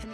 I'm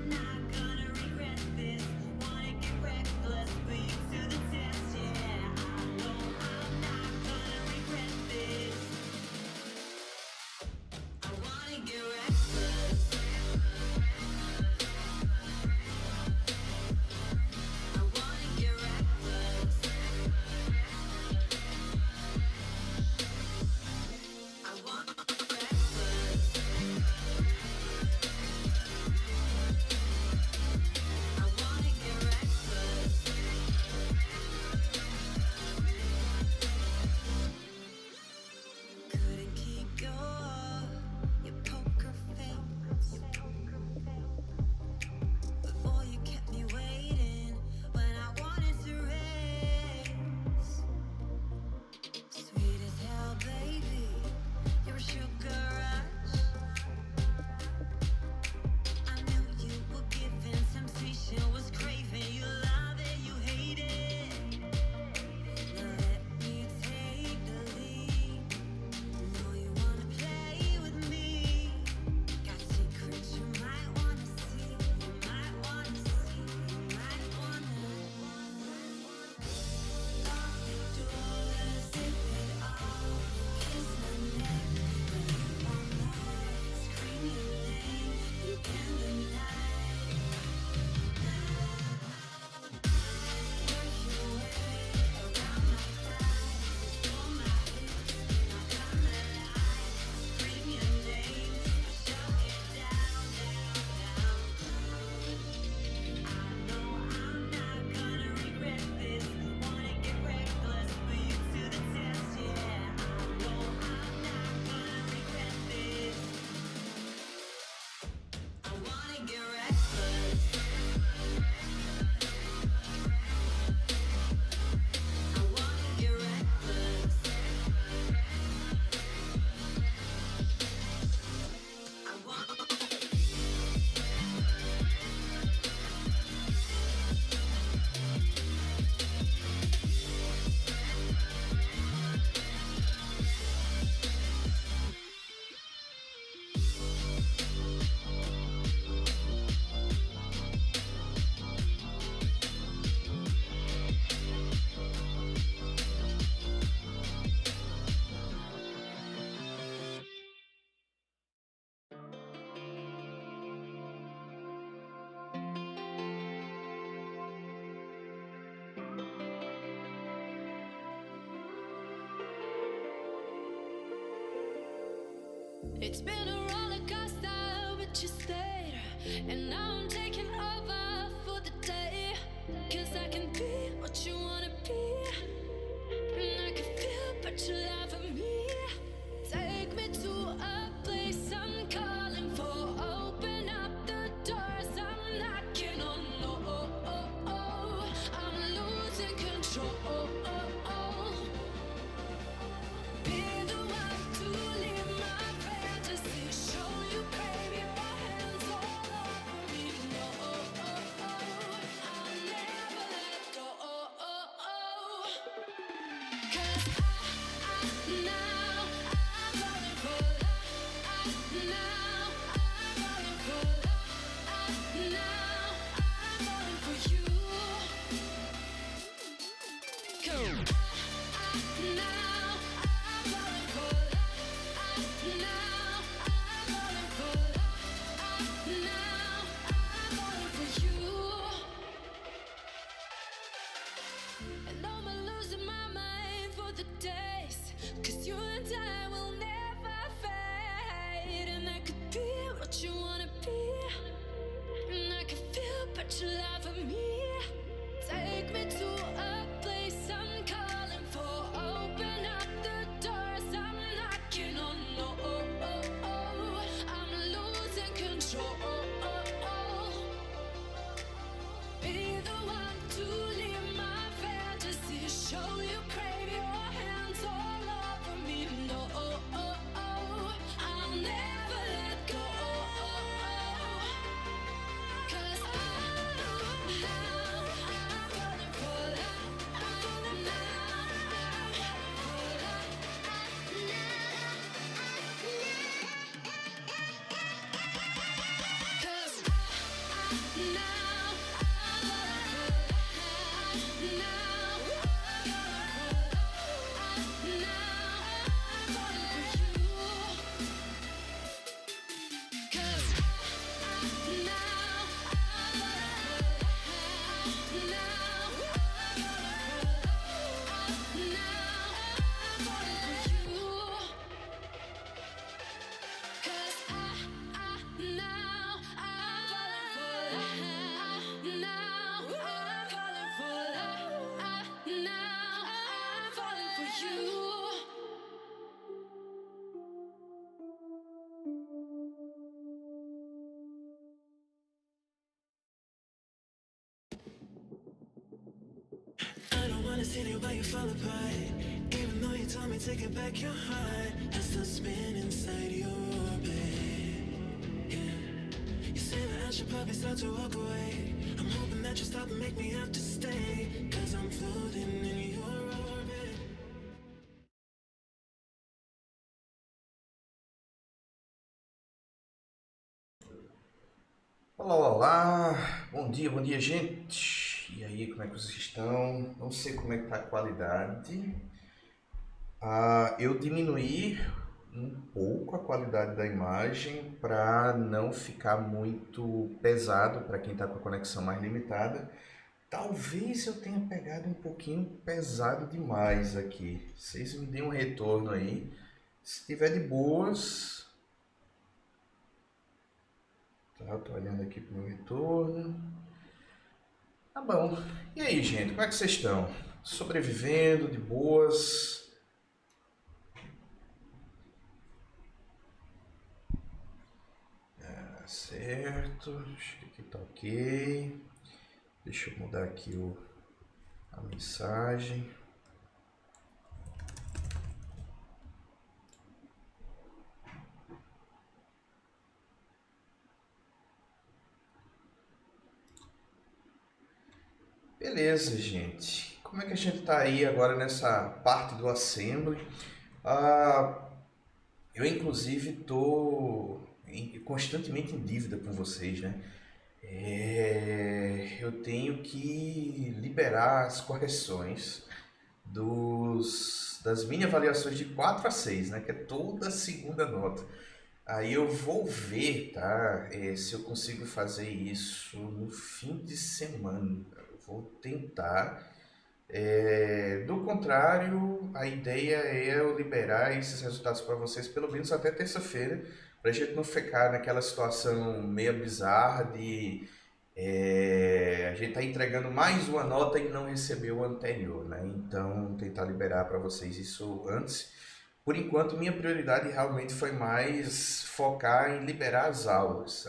not It's been a roller coaster, but you stayed. And now I'm taking over for the day. 'Cause I can be what you wanna be. And I can feel but you laugh at me. Take me to a place I'm calling for. Open up the doors I'm knocking on. Oh, I'm losing control. Be the one to leave my fantasy. Show you, baby, your hands all over me. No, I'll never let go. 'Cause now I'm falling for love. Now I'm falling for love. Now I'm falling for you. 'Cause now I'm falling for love. Now I'm falling for love. Now I'm falling for you. And I'm losing my mind for the days. 'Cause you and I will never fade. And I could be what you wanna be. And I can feel but you laugh at me. Take me to a place I'm calling for. Open up the doors I'm knocking on. No, I'm losing control. Be the one to leave my fantasy. Show you, crave your hands all over me. No, I'll never let go. 'Cause now I'm falling for love. Now I'm falling for love. Cause now I'm falling for love. Now I'm falling for you. 'Cause now I'm falling for love. Now I'm falling for you. 'Cause now I'm falling for love. Now I'm falling for love. Now I'm falling for you. I don't wanna sit here while you fall apart. Even though you told me to get back your heart, I still spin inside your orbit. Yeah. You say that I should probably start to walk away. I'm hoping that you stop and make me have to stay. 'Cause I'm floating in your orbit. Olá, olá, olá. Bom dia, gente. E aí, como é que vocês estão? Não sei como é que tá a qualidade. Eu diminuí um pouco a qualidade da imagem para não ficar muito pesado para quem está com a conexão mais limitada. Talvez eu tenha pegado um pouquinho pesado demais aqui. Vocês me deem um retorno aí. Se tiver de boas, tá? Eu tô olhando aqui pro meu retorno. Tá bom. E aí, gente, como é que vocês estão? Sobrevivendo de boas? Tá certo. Acho que aqui tá ok. Deixa eu mudar aqui a mensagem. Beleza, gente. Como é que a gente tá aí agora nessa parte do assembly? Eu, inclusive, tô constantemente em dívida com vocês, né? Eu tenho que liberar as correções das mini avaliações de 4 a 6, né? Que é toda a segunda nota. Aí eu vou ver, tá? Se eu consigo fazer isso no fim de semana. Eu vou tentar Do contrário, a ideia é eu liberar esses resultados para vocês pelo menos até terça-feira, para a gente não ficar naquela situação meio bizarra de a gente tá entregando mais uma nota e não recebeu a anterior, né? Então, tentar liberar para vocês isso antes. Por enquanto, minha prioridade realmente foi mais focar em liberar as aulas,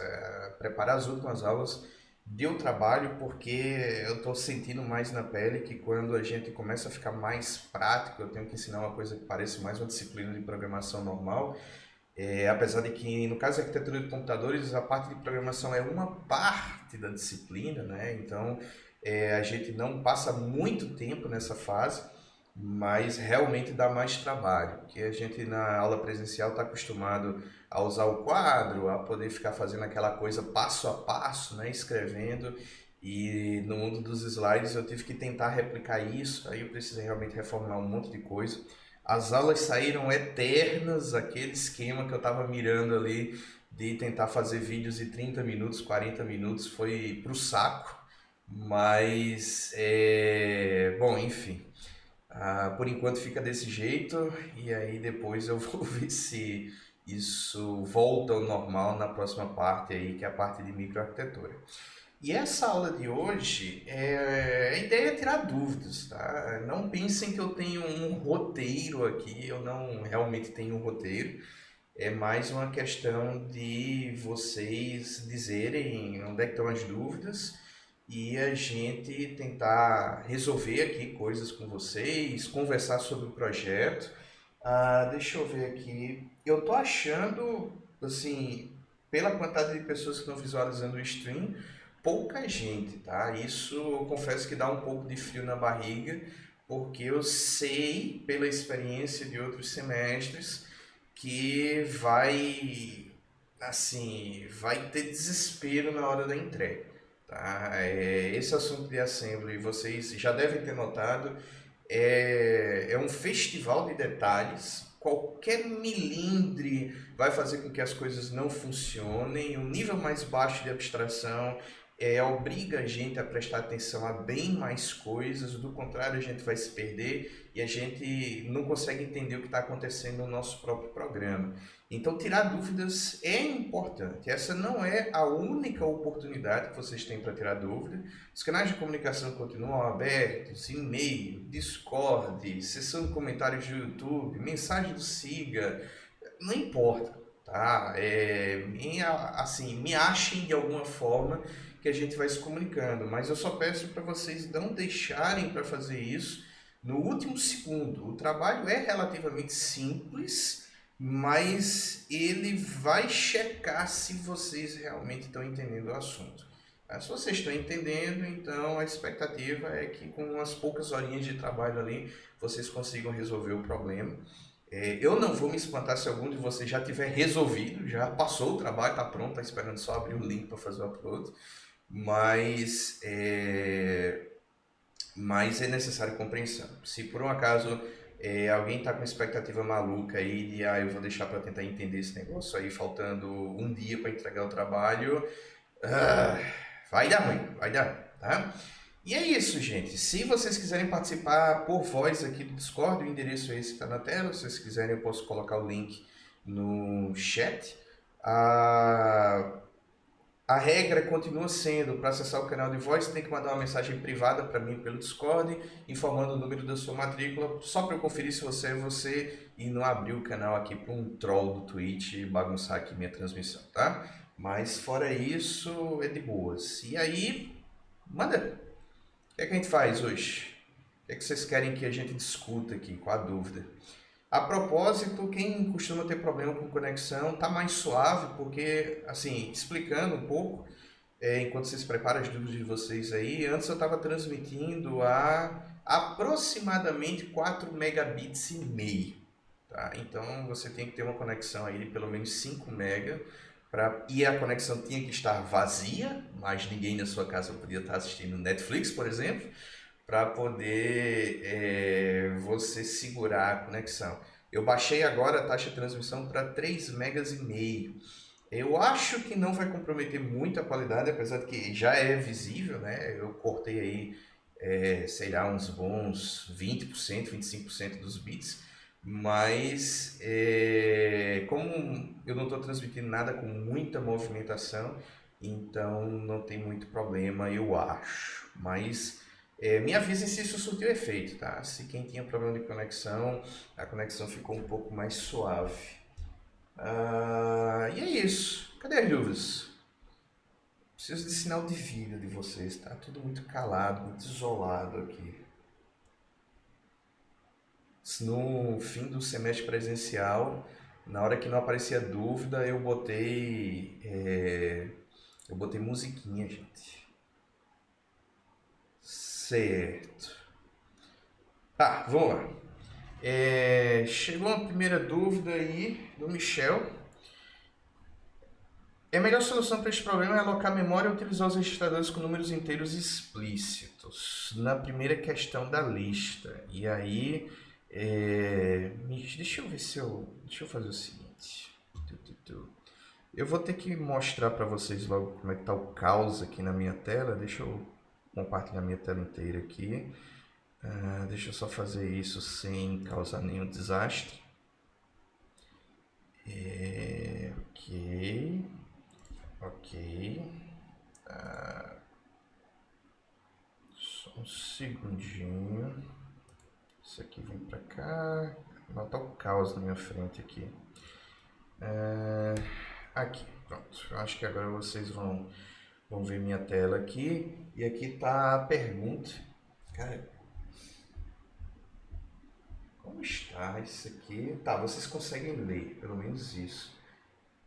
preparar as últimas aulas. Deu trabalho porque eu estou sentindo mais na pele que quando a gente começa a ficar mais prático, eu tenho que ensinar uma coisa que parece mais uma disciplina de programação normal. Apesar de que, no caso da arquitetura de computadores, a parte de programação é uma parte da disciplina, né? Então, a gente não passa muito tempo nessa fase, mas realmente dá mais trabalho, porque a gente na aula presencial está acostumado a usar o quadro, a poder ficar fazendo aquela coisa passo a passo, né? Escrevendo, e no mundo dos slides eu tive que tentar replicar isso, aí eu precisei realmente reformular um monte de coisa. As aulas saíram eternas, aquele esquema que eu estava mirando ali de tentar fazer vídeos de 30 minutos, 40 minutos, foi pro saco. Mas, bom, enfim. Por enquanto fica desse jeito e aí depois eu vou ver se isso volta ao normal na próxima parte aí, que é a parte de microarquitetura. E essa aula de hoje, a ideia é tirar dúvidas, tá? Não pensem que eu tenho um roteiro aqui, eu não realmente tenho um roteiro. É mais uma questão de vocês dizerem onde é que estão as dúvidas e a gente tentar resolver aqui coisas com vocês, conversar sobre o projeto. Deixa eu ver aqui. Eu tô achando, assim, pela quantidade de pessoas que estão visualizando o stream, pouca gente, tá? Isso eu confesso que dá um pouco de frio na barriga, porque eu sei, pela experiência de outros semestres, que vai ter desespero na hora da entrega, tá? Esse assunto de assembly, vocês já devem ter notado, é um festival de detalhes. Qualquer milímetro vai fazer com que as coisas não funcionem. O nível mais baixo de abstração obriga a gente a prestar atenção a bem mais coisas, do contrário a gente vai se perder e a gente não consegue entender o que está acontecendo no nosso próprio programa. Então tirar dúvidas é importante, essa não é a única oportunidade que vocês têm para tirar dúvida. Os canais de comunicação continuam abertos, e-mail, Discord, sessão de comentários do YouTube, mensagem do Siga, não importa, tá? Me achem de alguma forma que a gente vai se comunicando, mas eu só peço para vocês não deixarem para fazer isso no último segundo. O trabalho é relativamente simples, mas ele vai checar se vocês realmente estão entendendo o assunto. Se vocês estão entendendo, então a expectativa é que com umas poucas horinhas de trabalho ali, vocês consigam resolver o problema. Eu não vou me espantar se algum de vocês já tiver resolvido, já passou o trabalho, está pronto, está esperando só abrir o link para fazer o upload. Mas é necessário compreensão. Se por um acaso alguém está com expectativa maluca aí de eu vou deixar para tentar entender esse negócio aí faltando um dia para entregar o trabalho, vai dar ruim, tá? E é isso, gente. Se vocês quiserem participar por voz aqui do Discord, o endereço é esse que está na tela. Se vocês quiserem, eu posso colocar o link no chat. A regra continua sendo, para acessar o canal de voz, você tem que mandar uma mensagem privada para mim pelo Discord, informando o número da sua matrícula, só para eu conferir se você é você e não abrir o canal aqui para um troll do Twitch e bagunçar aqui minha transmissão, tá? Mas fora isso, é de boas. E aí, manda! O que é que a gente faz hoje? O que é que vocês querem que a gente discuta aqui? Qual a dúvida? A propósito, quem costuma ter problema com conexão tá mais suave, porque, assim, explicando um pouco, enquanto vocês preparam as dúvidas de vocês aí, antes eu estava transmitindo a aproximadamente 4 megabits e meio, tá? Então você tem que ter uma conexão aí de pelo menos 5 mega, e a conexão tinha que estar vazia, mas ninguém na sua casa podia estar assistindo Netflix, por exemplo, para poder você segurar a conexão. Eu baixei agora a taxa de transmissão para 3,5 megas. Eu acho que não vai comprometer muito a qualidade, apesar de que já é visível, né? Eu cortei aí sei lá, uns bons 20%, 25% dos bits, mas como eu não estou transmitindo nada com muita movimentação, então não tem muito problema, eu acho. Mas me avisem se isso surtiu efeito, tá? Se quem tinha problema de conexão, a conexão ficou um pouco mais suave. E é isso. Cadê as dúvidas? Preciso de sinal de vida de vocês, tá? Tudo muito calado, muito isolado aqui. No fim do semestre presencial, na hora que não aparecia dúvida, eu botei musiquinha, gente. Certo. Tá, vamos lá. Chegou uma primeira dúvida aí do Michel. A melhor solução para este problema é alocar memória e utilizar os registradores com números inteiros explícitos na primeira questão da lista. E aí, deixa eu ver se deixa eu fazer o seguinte. Eu vou ter que mostrar para vocês logo como é que está o caos aqui na minha tela. Deixa eu compartilhar minha tela inteira aqui. Deixa eu só fazer isso sem causar nenhum desastre. Ok. Só um segundinho. Isso aqui vem pra cá. Não tá o caos na minha frente aqui. Aqui, pronto. Eu acho que agora vocês vão ver minha tela aqui. E aqui tá a pergunta. Cara, como está isso aqui? Tá, vocês conseguem ler, pelo menos isso.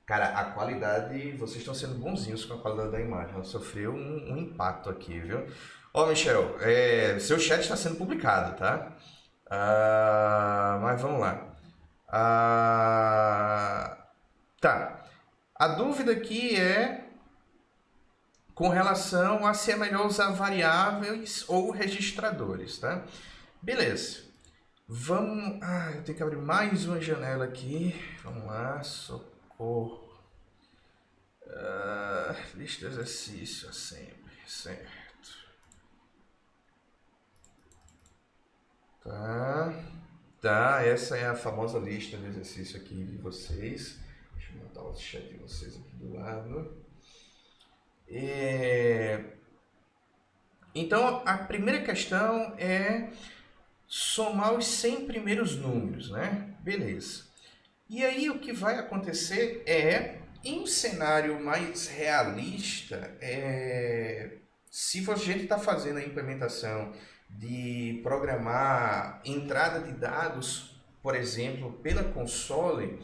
Cara, a qualidade, vocês estão sendo bonzinhos com a qualidade da imagem. Ela sofreu um impacto aqui, viu? Ó, Michel, seu chat está sendo publicado, tá? Mas vamos lá. Tá. A dúvida aqui é com relação a se é melhor usar variáveis ou registradores, tá? Beleza. Vamos... eu tenho que abrir mais uma janela aqui. Vamos lá, socorro. Lista de exercício sempre, certo. Tá, essa é a famosa lista de exercício aqui de vocês. Deixa eu montar o chat de vocês aqui do lado. Então, a primeira questão é somar os 100 primeiros números, né? Beleza. E aí o que vai acontecer em um cenário mais realista, se a gente está fazendo a implementação de programar entrada de dados, por exemplo, pela console,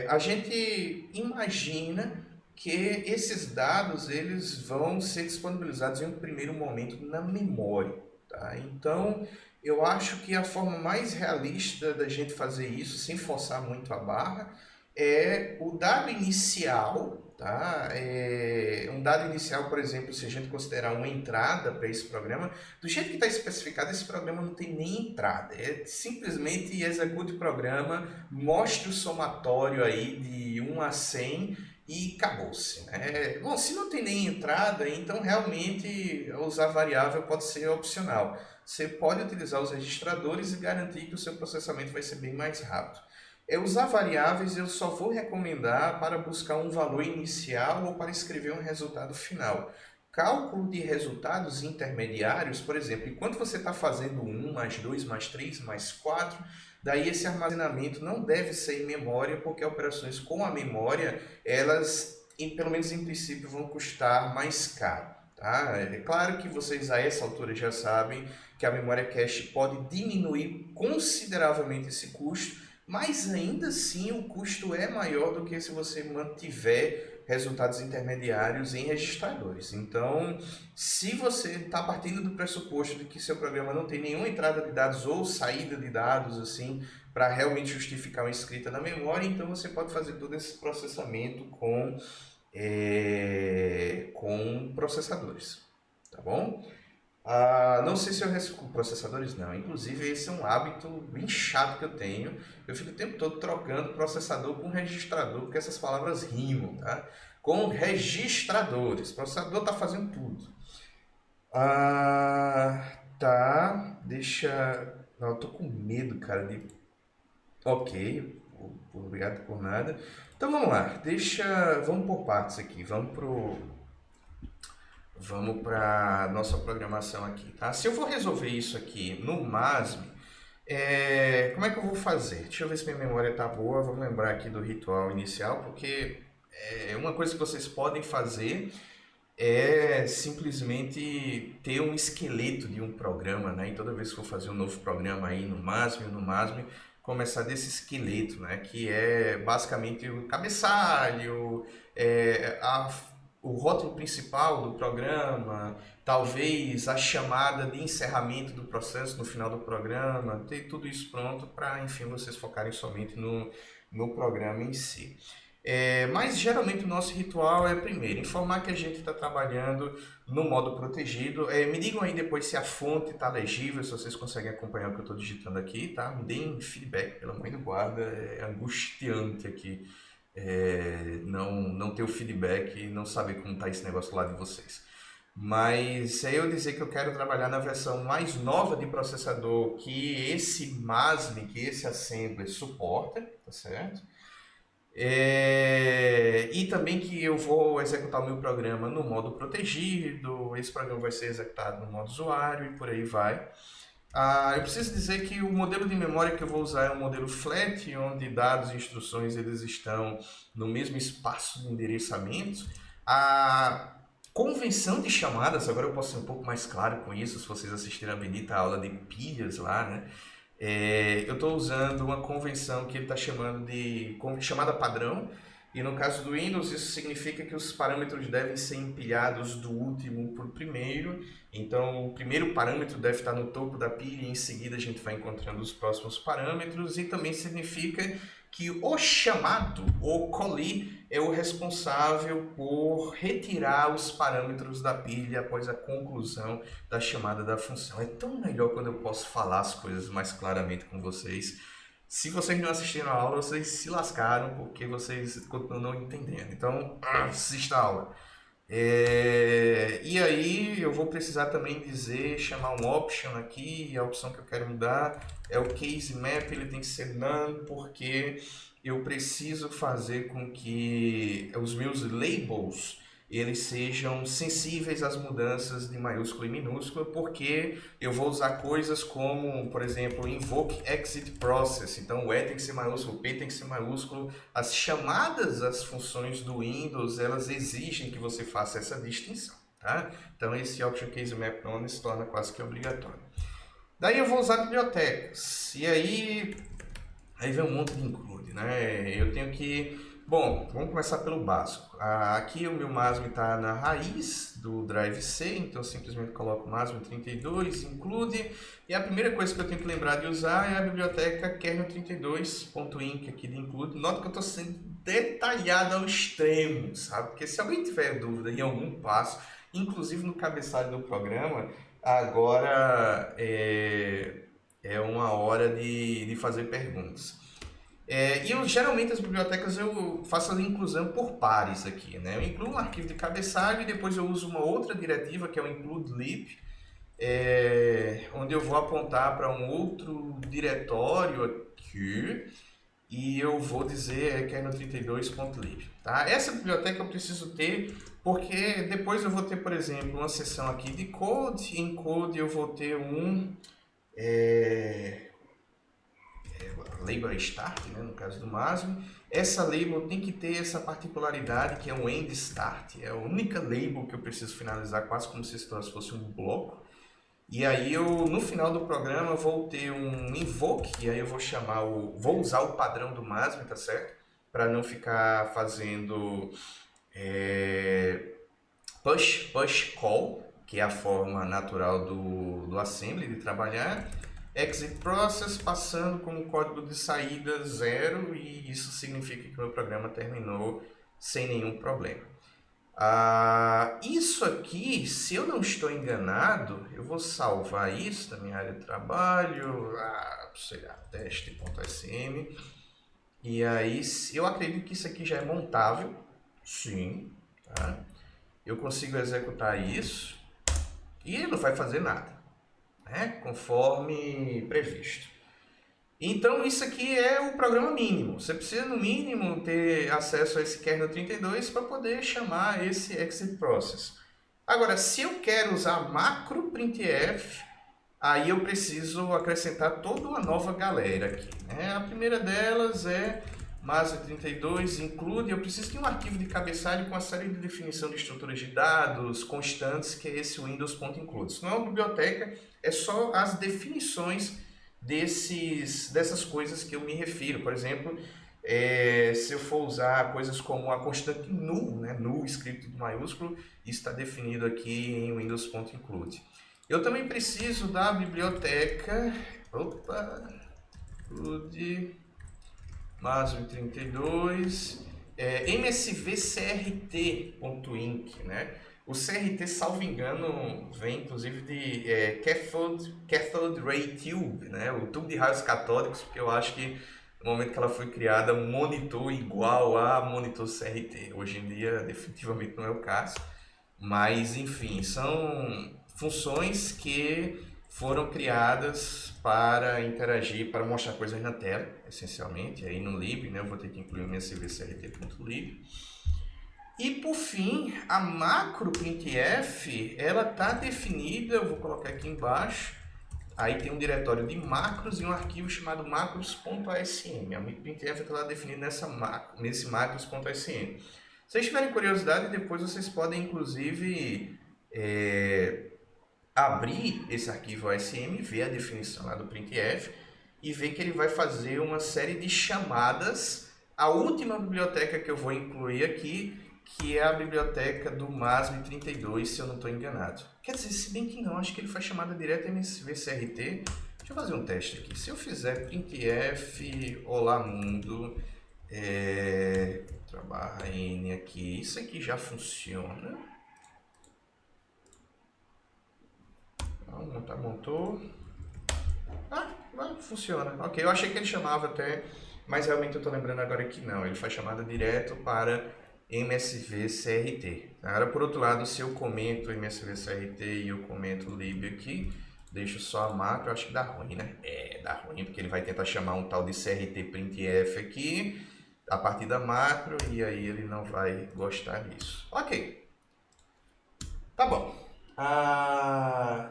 a gente imagina que esses dados eles vão ser disponibilizados em um primeiro momento na memória, tá? Então, eu acho que a forma mais realista da gente fazer isso, sem forçar muito a barra, é o dado inicial, tá? Um dado inicial, por exemplo, se a gente considerar uma entrada para esse programa, do jeito que está especificado, esse programa não tem nem entrada. Simplesmente execute o programa, mostre o somatório aí de 1 a 100 e acabou-se, né? Bom, se não tem nem entrada, então realmente usar variável pode ser opcional. Você pode utilizar os registradores e garantir que o seu processamento vai ser bem mais rápido. Usar variáveis eu só vou recomendar para buscar um valor inicial ou para escrever um resultado final. Cálculo de resultados intermediários, por exemplo, enquanto você está fazendo 1 mais 2 mais 3 mais 4, daí esse armazenamento não deve ser em memória, porque operações com a memória, elas, pelo menos em princípio, vão custar mais caro. Tá? É claro que vocês a essa altura já sabem que a memória cache pode diminuir consideravelmente esse custo, mas ainda assim o custo é maior do que se você mantiver resultados intermediários em registradores. Então, se você está partindo do pressuposto de que seu programa não tem nenhuma entrada de dados ou saída de dados assim para realmente justificar uma escrita na memória, então você pode fazer todo esse processamento com processadores, tá bom? Não sei se eu com processadores não, inclusive esse é um hábito bem chato que eu tenho. Eu fico o tempo todo trocando processador com registrador, porque essas palavras rimam, tá? Com registradores, o processador está fazendo tudo. Tá, deixa... Não, eu tô com medo, cara, de... Ok, obrigado por nada. Então vamos lá, vamos por partes aqui, vamos para nossa programação aqui, tá? Se eu for resolver isso aqui no MASM, como é que eu vou fazer? Deixa eu ver se minha memória tá boa, vamos lembrar aqui do ritual inicial, porque uma coisa que vocês podem fazer é simplesmente ter um esqueleto de um programa, né? E toda vez que for fazer um novo programa aí no MASM ou no MASM, começar desse esqueleto, né? Que é basicamente o cabeçalho, o rótulo principal do programa, talvez a chamada de encerramento do processo no final do programa, ter tudo isso pronto para, enfim, vocês focarem somente no programa em si. Mas geralmente o nosso ritual é primeiro informar que a gente está trabalhando no modo protegido. Me digam aí depois se a fonte está legível, se vocês conseguem acompanhar o que eu estou digitando aqui, tá? Me deem feedback, pelo amor do guarda, é angustiante aqui não ter o feedback e não saber como está esse negócio lá de vocês. Mas é eu dizer que eu quero trabalhar na versão mais nova de processador que esse MASM, que esse Assembler suporta, tá certo? E também que eu vou executar o meu programa no modo protegido, esse programa vai ser executado no modo usuário e por aí vai. Eu preciso dizer que o modelo de memória que eu vou usar é um modelo flat, onde dados e instruções eles estão no mesmo espaço de endereçamento. A convenção de chamadas, agora eu posso ser um pouco mais claro com isso, se vocês assistirem a bendita aula de pilhas lá, né? Eu estou usando uma convenção que ele está chamando de chamada padrão, e no caso do Windows isso significa que os parâmetros devem ser empilhados do último para o primeiro. Então o primeiro parâmetro deve estar no topo da pilha e em seguida a gente vai encontrando os próximos parâmetros, e também significa que o chamado, ou callee, é o responsável por retirar os parâmetros da pilha após a conclusão da chamada da função. É tão melhor quando eu posso falar as coisas mais claramente com vocês. Se vocês não assistiram a aula, vocês se lascaram porque vocês continuam não entendendo. Então, assista a aula. E aí eu vou precisar também chamar um option aqui, e a opção que eu quero mudar é o case map, ele tem que ser none, porque eu preciso fazer com que os meus labels eles sejam sensíveis às mudanças de maiúsculo e minúsculo, porque eu vou usar coisas como, por exemplo, invoke exit process. Então o E tem que ser maiúsculo, o P tem que ser maiúsculo. As chamadas às funções do Windows, elas exigem que você faça essa distinção, tá? Então esse option case map none se torna quase que obrigatório. Daí eu vou usar bibliotecas, e aí vem um monte de include, né? Eu tenho que... Bom, vamos começar pelo básico. Aqui o meu MASM está na raiz do drive C, então eu simplesmente coloco MASM 32, include, e a primeira coisa que eu tenho que lembrar de usar é a biblioteca kernel32.inc aqui de include. Nota que eu estou sendo detalhado ao extremo, sabe? Porque se alguém tiver dúvida em algum passo, inclusive no cabeçalho do programa, agora é uma hora de fazer perguntas. Geralmente as bibliotecas eu faço a inclusão por pares aqui, né? Eu incluo um arquivo de cabeçalho e depois eu uso uma outra diretiva que é o include lib, onde eu vou apontar para um outro diretório aqui e eu vou dizer kernel32.lib, tá? Essa biblioteca eu preciso ter porque depois eu vou ter, por exemplo, uma seção aqui de code, em code eu vou ter um label start, né, no caso do MASM. Essa label tem que ter essa particularidade que é um end start. É a única label que eu preciso finalizar quase como se isso fosse um bloco. E aí eu, no final do programa, vou ter um invoke, e aí eu vou usar o padrão do MASM, tá certo? Para não ficar fazendo push call, que é a forma natural do assembly de trabalhar. Exit process passando com o código de saída 0, e isso significa que o meu programa terminou sem nenhum problema. Isso aqui, se eu não estou enganado, eu vou salvar isso na minha área de trabalho, sei lá, teste.sm, e aí eu acredito que isso aqui já é montável, sim, tá? Eu consigo executar isso. E ele não vai fazer nada, né? Conforme previsto. Então, isso aqui é o programa mínimo. Você precisa, no mínimo, ter acesso a esse kernel 32 para poder chamar esse exit process. Agora, se eu quero usar macro printf, aí eu preciso acrescentar toda uma nova galera aqui, né? A primeira delas é MASV32 include. Eu preciso de um arquivo de cabeçalho com a série de definição de estruturas de dados constantes, que é esse Windows.include. Isso não é uma biblioteca, é só as definições dessas coisas que eu me refiro. Por exemplo, se eu for usar coisas como a constante null, né? Null escrito em maiúsculo, isso está definido aqui em Windows.include. Eu também preciso da biblioteca include MASV32 msvcrt.inc, né? O CRT, salvo engano, vem inclusive de Cathode Ray Tube, né? O tubo de raios catódicos, porque eu acho que no momento que ela foi criada, monitor igual a monitor CRT. Hoje em dia, definitivamente não é o caso, mas enfim, são funções que foram criadas para interagir, para mostrar coisas na tela, essencialmente. Aí no lib, né, eu vou ter que incluir o msvcrt.lib. E por fim, a macro printf, ela está definida, eu vou colocar aqui embaixo, aí tem um diretório de macros e um arquivo chamado macros.asm. A printf está lá definida nesse macros.asm. Se vocês tiverem curiosidade, depois vocês podem inclusive abrir esse arquivo ASM, ver a definição lá do printf e ver que ele vai fazer uma série de chamadas. A última biblioteca que eu vou incluir aqui, que é a biblioteca do MASV32, se eu não estou enganado. Quer dizer, se bem que não, acho que ele faz chamada direta msvcrt. Deixa eu fazer um teste aqui. Se eu fizer printf olá mundo /n aqui, isso aqui já funciona. Montou. Funciona. Ok, eu achei que ele chamava até, mas realmente eu estou lembrando agora que não. Ele faz chamada direto para msvcrt. Agora, por outro lado, se eu comento msvcrt e eu comento lib aqui, deixo só a macro, eu acho que dá ruim, né? Dá ruim, porque ele vai tentar chamar um tal de crt printf aqui, a partir da macro, e aí ele não vai gostar disso. Ok. Tá bom.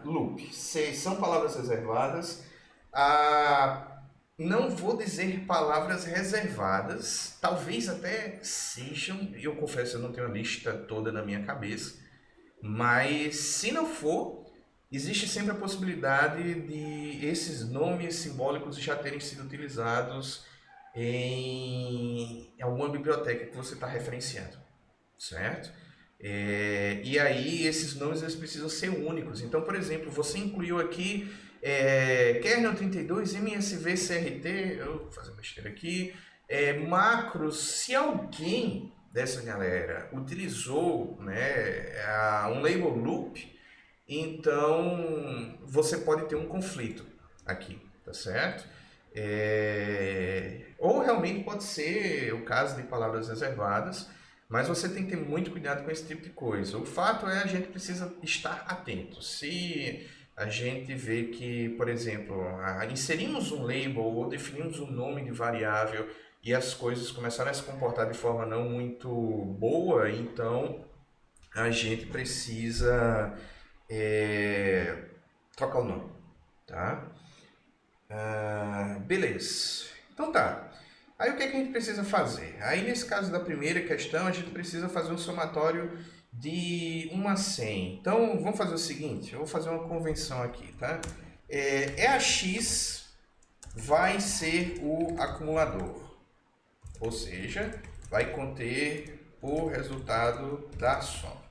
Loop. São palavras reservadas. Não vou dizer palavras reservadas, talvez até sejam, eu confesso, eu não tenho a lista toda na minha cabeça, mas se não for, existe sempre a possibilidade de esses nomes simbólicos já terem sido utilizados em alguma biblioteca que você está referenciando, certo? E aí esses nomes eles precisam ser únicos. Então, por exemplo, você incluiu aqui kernel 32 msvcrt, eu vou fazer uma besteira aqui, macros. Se alguém dessa galera utilizou, né, um label loop, então você pode ter um conflito aqui, tá certo? Ou realmente pode ser o caso de palavras reservadas, mas você tem que ter muito cuidado com esse tipo de coisa. O fato é, a gente precisa estar atento. Se a gente vê que, por exemplo, inserimos um label ou definimos um nome de variável e as coisas começaram a se comportar de forma não muito boa, então a gente precisa trocar o nome, tá? Beleza. Então tá. Aí o que a gente precisa fazer? Aí nesse caso da primeira questão, a gente precisa fazer um somatório de 1 a 100. Então vamos fazer o seguinte, eu vou fazer uma convenção aqui, tá? EAX vai ser o acumulador, ou seja, vai conter o resultado da soma,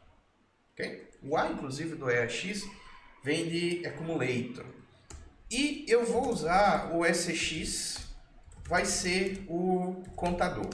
ok? O A, inclusive, do EAX vem de accumulator. E eu vou usar o SX, vai ser o contador.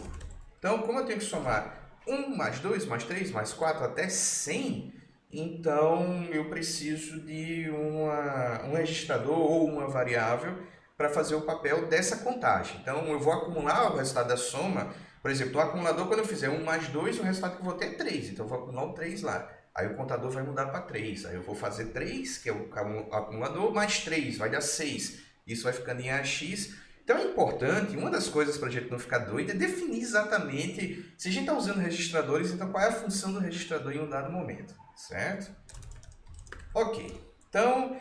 Então, como eu tenho que somar 1 mais 2 mais 3 mais 4 até 100, então eu preciso de um registrador ou uma variável para fazer o papel dessa contagem. Então, eu vou acumular o resultado da soma. Por exemplo, o acumulador, quando eu fizer 1 mais 2, o resultado que eu vou ter é 3. Então, eu vou acumular o 3 lá. Aí o contador vai mudar para 3. Aí eu vou fazer 3, que é o acumulador, mais 3, vai dar 6. Isso vai ficando em AX. Então é importante, uma das coisas para a gente não ficar doido é definir exatamente, se a gente está usando registradores, então qual é a função do registrador em um dado momento, certo? Ok, então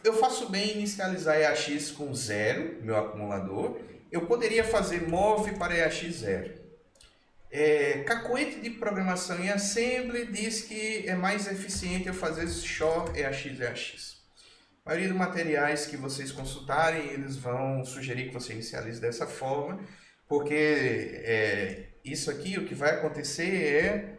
eu faço bem em inicializar EAX com 0, meu acumulador. Eu poderia fazer move para EAX 0. Cacoete de programação em assembly diz que é mais eficiente eu fazer shor EAX. A maioria dos materiais que vocês consultarem, eles vão sugerir que você inicialize dessa forma, porque isso aqui, o que vai acontecer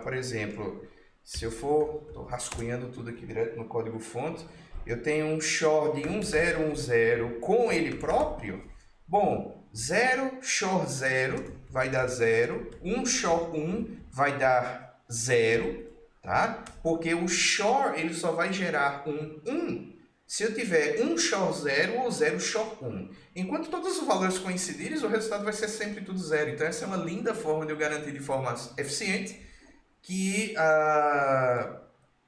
por exemplo, se eu estou rascunhando tudo aqui direto no código fonte, eu tenho um shor de 1010 com ele próprio. Bom, 0 shor 0 vai dar 0, 1 shor 1 vai dar 0, tá? Porque o shor ele só vai gerar um 1 se eu tiver 1 shor 0 ou 0 shor 1. Enquanto todos os valores coincidirem, o resultado vai ser sempre tudo 0. Então essa é uma linda forma de eu garantir de forma eficiente que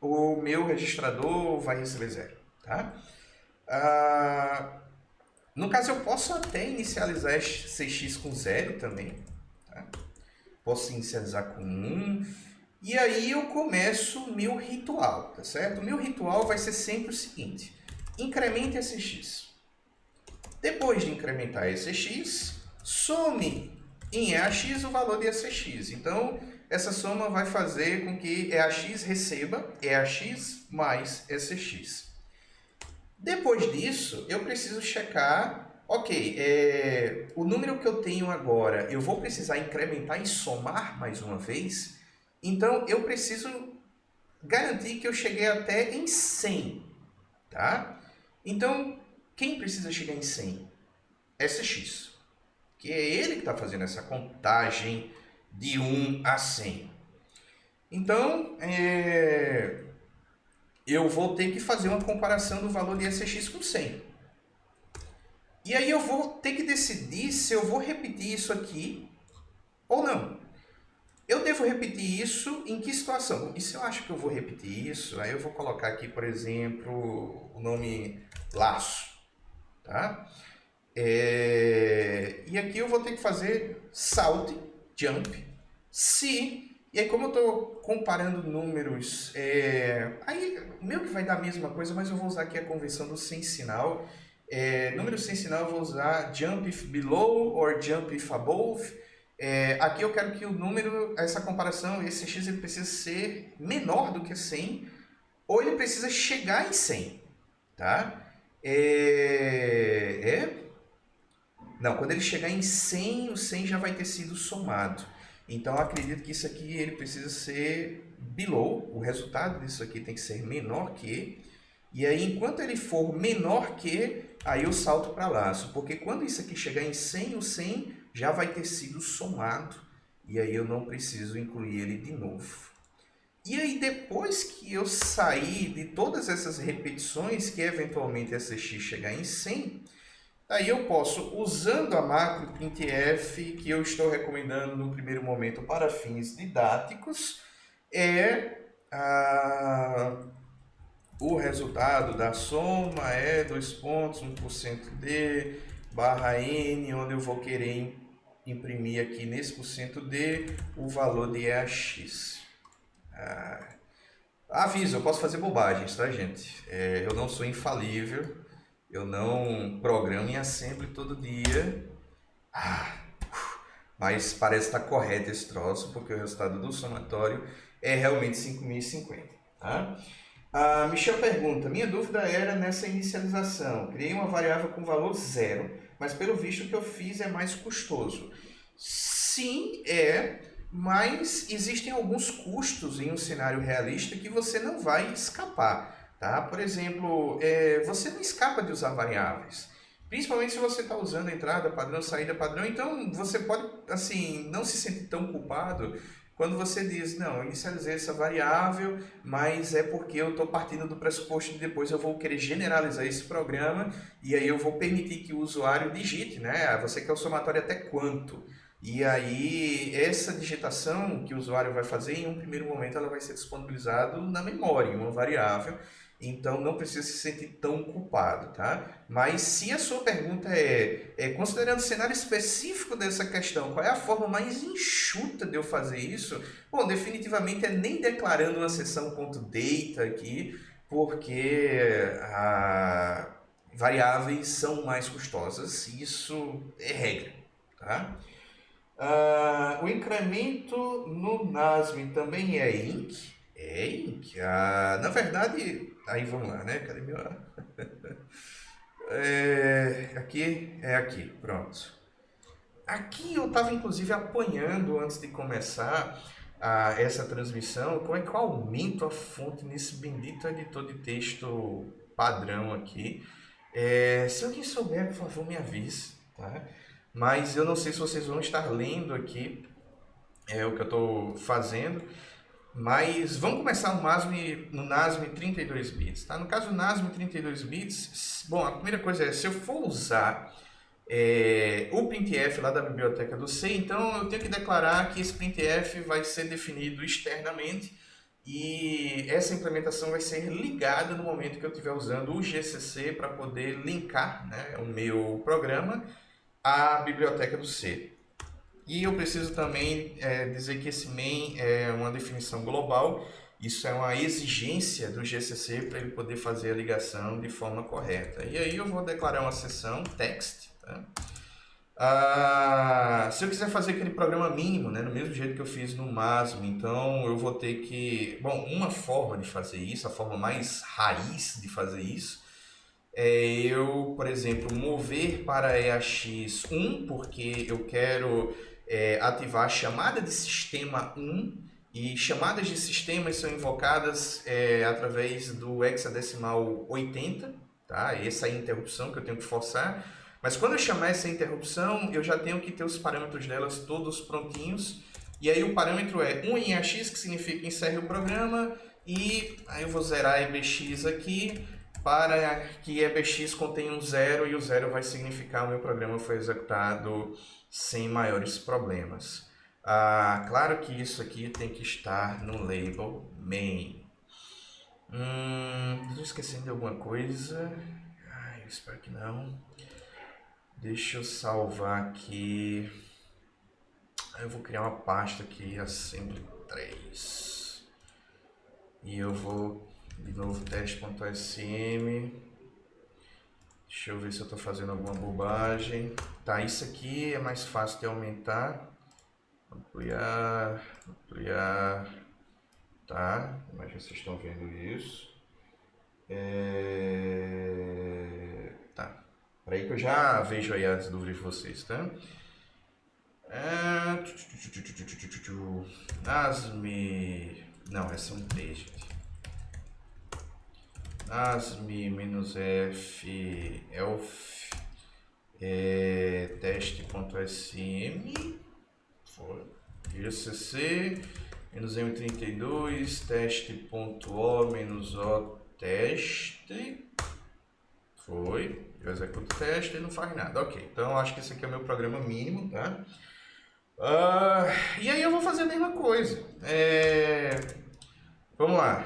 o meu registrador vai receber 0, tá? No caso, eu posso até inicializar CX com 0 também. Tá? Posso inicializar com 1. E aí eu começo o meu ritual, tá certo? O meu ritual vai ser sempre o seguinte. Incremente SX. Depois de incrementar SX, some em EAX o valor de SX. Então, essa soma vai fazer com que EAX receba EAX mais SX. Depois disso, eu preciso checar, o número que eu tenho agora, eu vou precisar incrementar e somar mais uma vez, então eu preciso garantir que eu cheguei até em 100, tá? Então, quem precisa chegar em 100? SX, que é ele que está fazendo essa contagem de 1 a 100. Então, eu vou ter que fazer uma comparação do valor de SX com 100. E aí eu vou ter que decidir se eu vou repetir isso aqui ou não. Eu devo repetir isso em que situação? E se eu acho que eu vou repetir isso, aí eu vou colocar aqui, por exemplo, o nome laço. Tá? E aqui eu vou ter que fazer salt, jump, se... E aí, como eu estou comparando números, aí meio que vai dar a mesma coisa, mas eu vou usar aqui a convenção do sem sinal. Número sem sinal eu vou usar jump if below or jump if above. Aqui eu quero que o número, essa comparação, esse x ele precisa ser menor do que 100, ou ele precisa chegar em 100. Tá? Não, quando ele chegar em 100, o 100 já vai ter sido somado. Então, eu acredito que isso aqui ele precisa ser below, o resultado disso aqui tem que ser menor que, e aí enquanto ele for menor que, aí eu salto para laço, porque quando isso aqui chegar em 100, o 100 já vai ter sido somado, e aí eu não preciso incluir ele de novo. E aí depois que eu sair de todas essas repetições, que eventualmente essa x chegar em 100, aí eu posso, usando a macro printf, que eu estou recomendando no primeiro momento para fins didáticos, o resultado da soma é 1% de barra n, onde eu vou querer imprimir aqui nesse %d o valor de EAX. Aviso, eu posso fazer bobagens, tá, gente? Eu não sou infalível. Eu não programo em assembly todo dia. Mas parece estar correto esse troço, porque o resultado do somatório é realmente 5.050. Tá? A Michel pergunta, minha dúvida era nessa inicialização. Criei uma variável com valor 0, mas pelo visto o que eu fiz é mais custoso. Sim, mas existem alguns custos em um cenário realista que você não vai escapar. Tá? Por exemplo, você não escapa de usar variáveis, principalmente se você está usando entrada padrão, saída padrão, então você pode assim, não se sentir tão culpado quando você diz, não, eu inicializei essa variável, mas é porque eu estou partindo do pressuposto de depois eu vou querer generalizar esse programa e aí eu vou permitir que o usuário digite, né? Você quer o somatório até quanto? E aí, essa digitação que o usuário vai fazer, em um primeiro momento, ela vai ser disponibilizada na memória, em uma variável. Então, não precisa se sentir tão culpado, tá? Mas se a sua pergunta considerando o cenário específico dessa questão, qual é a forma mais enxuta de eu fazer isso? Bom, definitivamente é nem declarando uma sessão .data aqui, porque variáveis são mais custosas, isso é regra, tá? O incremento no NASM também é INC? É INC. Na verdade, aí vamos lá, né? Cadê meu... aqui, pronto. Aqui eu estava inclusive apanhando antes de começar essa transmissão, como é que eu aumento a fonte nesse bendito editor de texto padrão aqui. Se alguém souber, por favor, me avise, tá? Mas eu não sei se vocês vão estar lendo aqui o que eu estou fazendo, mas vamos começar no NASM 32 bits, tá? No caso do NASM 32 bits, bom, a primeira coisa é, se eu for usar o printf lá da biblioteca do C, então eu tenho que declarar que esse printf vai ser definido externamente e essa implementação vai ser ligada no momento que eu estiver usando o GCC para poder linkar, né, o meu programa à biblioteca do C. E eu preciso também dizer que esse main é uma definição global, isso é uma exigência do GCC para ele poder fazer a ligação de forma correta. E aí eu vou declarar uma seção text. Tá? Se eu quiser fazer aquele programa mínimo, né, no mesmo jeito que eu fiz no MASM, então eu vou ter que... Bom, uma forma de fazer isso, a forma mais raiz de fazer isso, eu, por exemplo, mover para EAX1, porque eu quero ativar a chamada de sistema 1, e chamadas de sistemas são invocadas através do hexadecimal 80, tá? Essa é a interrupção que eu tenho que forçar. Mas quando eu chamar essa interrupção, eu já tenho que ter os parâmetros delas todos prontinhos. E aí o parâmetro é 1 em AX, que significa encerre o programa, e aí eu vou zerar EBX aqui, para que EBX contenha um 0, e o 0 vai significar o meu programa foi executado sem maiores problemas. Claro que isso aqui tem que estar no label main. Estou esquecendo de alguma coisa? Eu espero que não. Deixa eu salvar aqui. Eu vou criar uma pasta aqui, assembly3. E eu vou de novo teste.sm. Deixa eu ver se eu estou fazendo alguma bobagem. Tá, isso aqui é mais fácil de aumentar. Ampliar. Tá, mas vocês estão vendo isso. Tá, peraí que eu já vejo aí as dúvidas de vocês, tá? NASM... Não, essa é um texto. NASM-F elf teste.sm GCC -M32 teste.o-o teste foi, eu executo o teste e não faz nada. Ok, então acho que esse aqui é o meu programa mínimo, tá? E aí eu vou fazer a mesma coisa. Vamos lá.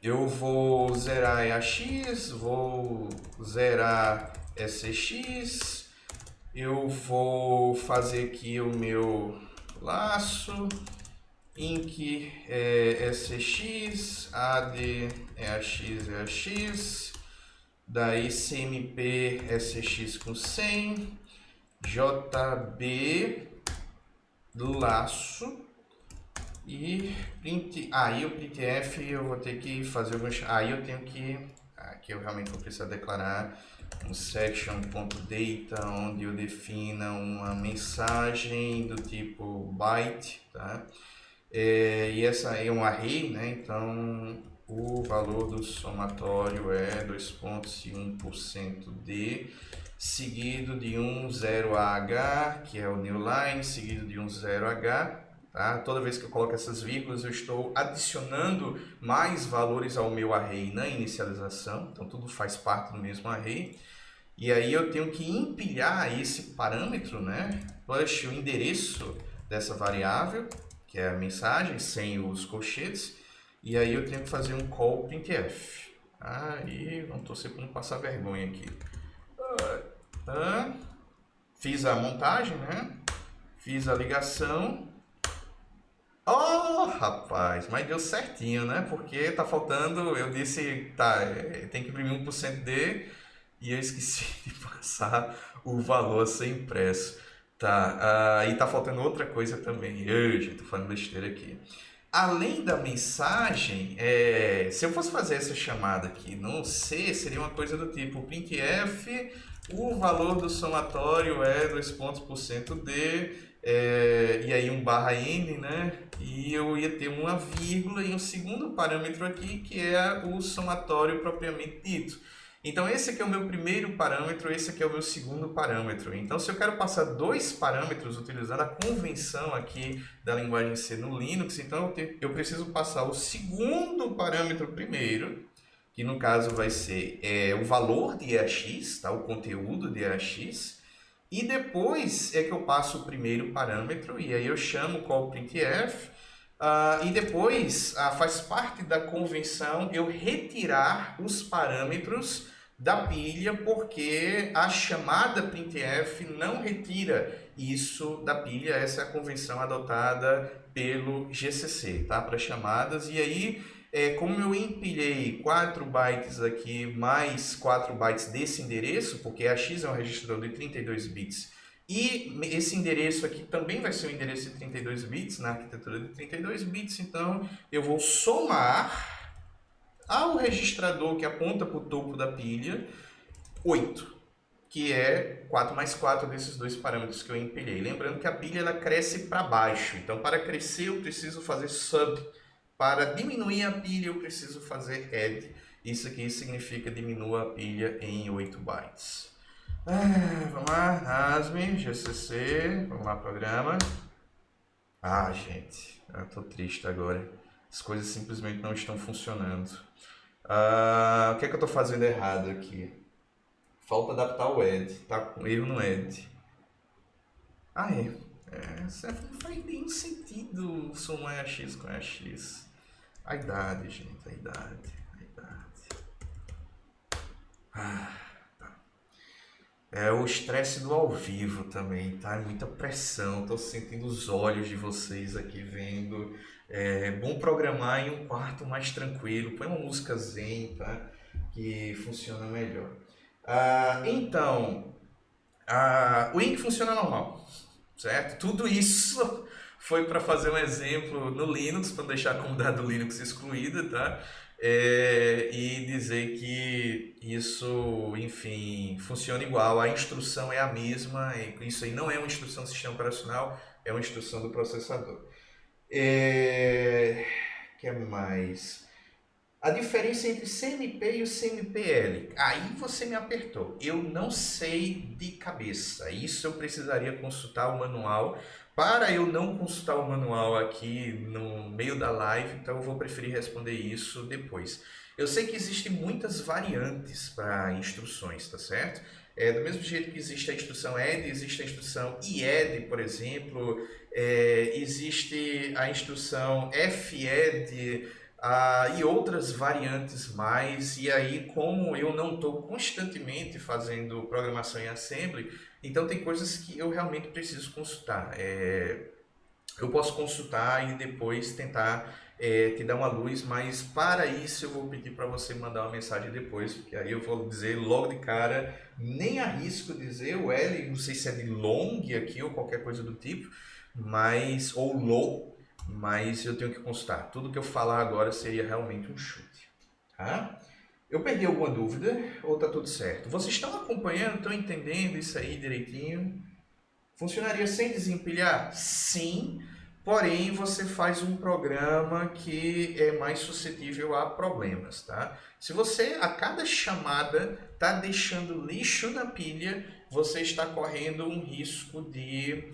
Eu vou zerar EAX, vou zerar SX, eu vou fazer aqui o meu laço, inc SX, add EAX, daí CMP SX com 100, JB, laço, e print, aí o printf eu vou ter que fazer alguns, aí eu tenho que, aqui eu realmente vou precisar declarar um section.data onde eu defina uma mensagem do tipo byte, tá? E essa é um array, né? Então o valor do somatório é 2 pontos e 1% de, seguido de 0h, que é o new line, seguido de 0h. Tá? Toda vez que eu coloco essas vírgulas, eu estou adicionando mais valores ao meu array na inicialização, então tudo faz parte do mesmo array. E aí eu tenho que empilhar esse parâmetro, né, push o endereço dessa variável, que é a mensagem, sem os colchetes, e aí eu tenho que fazer um call printf. Aí, vamos torcer para não passar vergonha aqui. Fiz a montagem, né? Fiz a ligação. Oh, rapaz, mas deu certinho, né? Porque tá faltando, eu disse, tá, tem que imprimir 1% D e eu esqueci de passar o valor a ser impresso. Tá, e tá faltando outra coisa também. Gente, tô falando besteira aqui. Além da mensagem, se eu fosse fazer essa chamada aqui no C, seria uma coisa do tipo printf, o valor do somatório é 2 pontos por cento D, e aí um barra N, né? E eu ia ter uma vírgula e um segundo parâmetro aqui, que é o somatório propriamente dito. Então esse aqui é o meu primeiro parâmetro, esse aqui é o meu segundo parâmetro. Então se eu quero passar dois parâmetros utilizando a convenção aqui da linguagem C no Linux, então eu preciso passar o segundo parâmetro primeiro, que no caso vai ser o valor de EAX, tá? O conteúdo de EAX, e depois é que eu passo o primeiro parâmetro, e aí eu chamo o call printf, e depois faz parte da convenção eu retirar os parâmetros da pilha, porque a chamada printf não retira isso da pilha. Essa é a convenção adotada pelo GCC, tá? Para chamadas. E aí, como eu empilhei 4 bytes aqui mais 4 bytes desse endereço, porque a X é um registrador de 32 bits, e esse endereço aqui também vai ser um endereço de 32 bits, na arquitetura de 32 bits, então eu vou somar ao registrador que aponta para o topo da pilha 8, que é 4 mais 4 desses dois parâmetros que eu empilhei. Lembrando que a pilha ela cresce para baixo, então para crescer eu preciso fazer sub, para diminuir a pilha eu preciso fazer add. Isso aqui significa diminua a pilha em 8 bytes. Vamos lá, ASME, GCC, vamos lá, programa. Gente, eu tô triste agora. As coisas simplesmente não estão funcionando. O que é que eu tô fazendo errado aqui? Falta adaptar o add, tá com erro no add. Não faz nenhum sentido somar EAX com EAX. A idade, gente, a idade. É o estresse do ao vivo também, tá? Muita pressão, tô sentindo os olhos de vocês aqui vendo. É bom programar em um quarto mais tranquilo, põe uma música zen, tá? Que funciona melhor. Então, o INC funciona normal, certo? Tudo isso foi para fazer um exemplo no Linux, para deixar a comunidade do Linux excluída, tá? E dizer que isso, enfim, funciona igual, a instrução é a mesma, isso aí não é uma instrução do sistema operacional, é uma instrução do processador. Que mais? A diferença entre CMP e o CMPL. Aí você me apertou. Eu não sei de cabeça. Isso eu precisaria consultar o manual. Para eu não consultar o manual aqui no meio da live, então eu vou preferir responder isso depois. Eu sei que existem muitas variantes para instruções, tá certo? Do mesmo jeito que existe a instrução add, existe a instrução iadd, por exemplo, existe a instrução fadd, e outras variantes mais. E aí, como eu não estou constantemente fazendo programação em assembly, então tem coisas que eu realmente preciso consultar. Eu posso consultar e depois tentar te dar uma luz, mas para isso eu vou pedir para você mandar uma mensagem depois, porque aí eu vou dizer logo de cara, nem arrisco dizer o L, não sei se é de long aqui ou qualquer coisa do tipo, ou low, mas eu tenho que consultar. Tudo que eu falar agora seria realmente um chute. Tá? Eu perdi alguma dúvida ou está tudo certo? Vocês estão acompanhando, estão entendendo isso aí direitinho? Funcionaria sem desempilhar? Sim, porém você faz um programa que é mais suscetível a problemas, tá? Se você a cada chamada está deixando lixo na pilha, você está correndo um risco de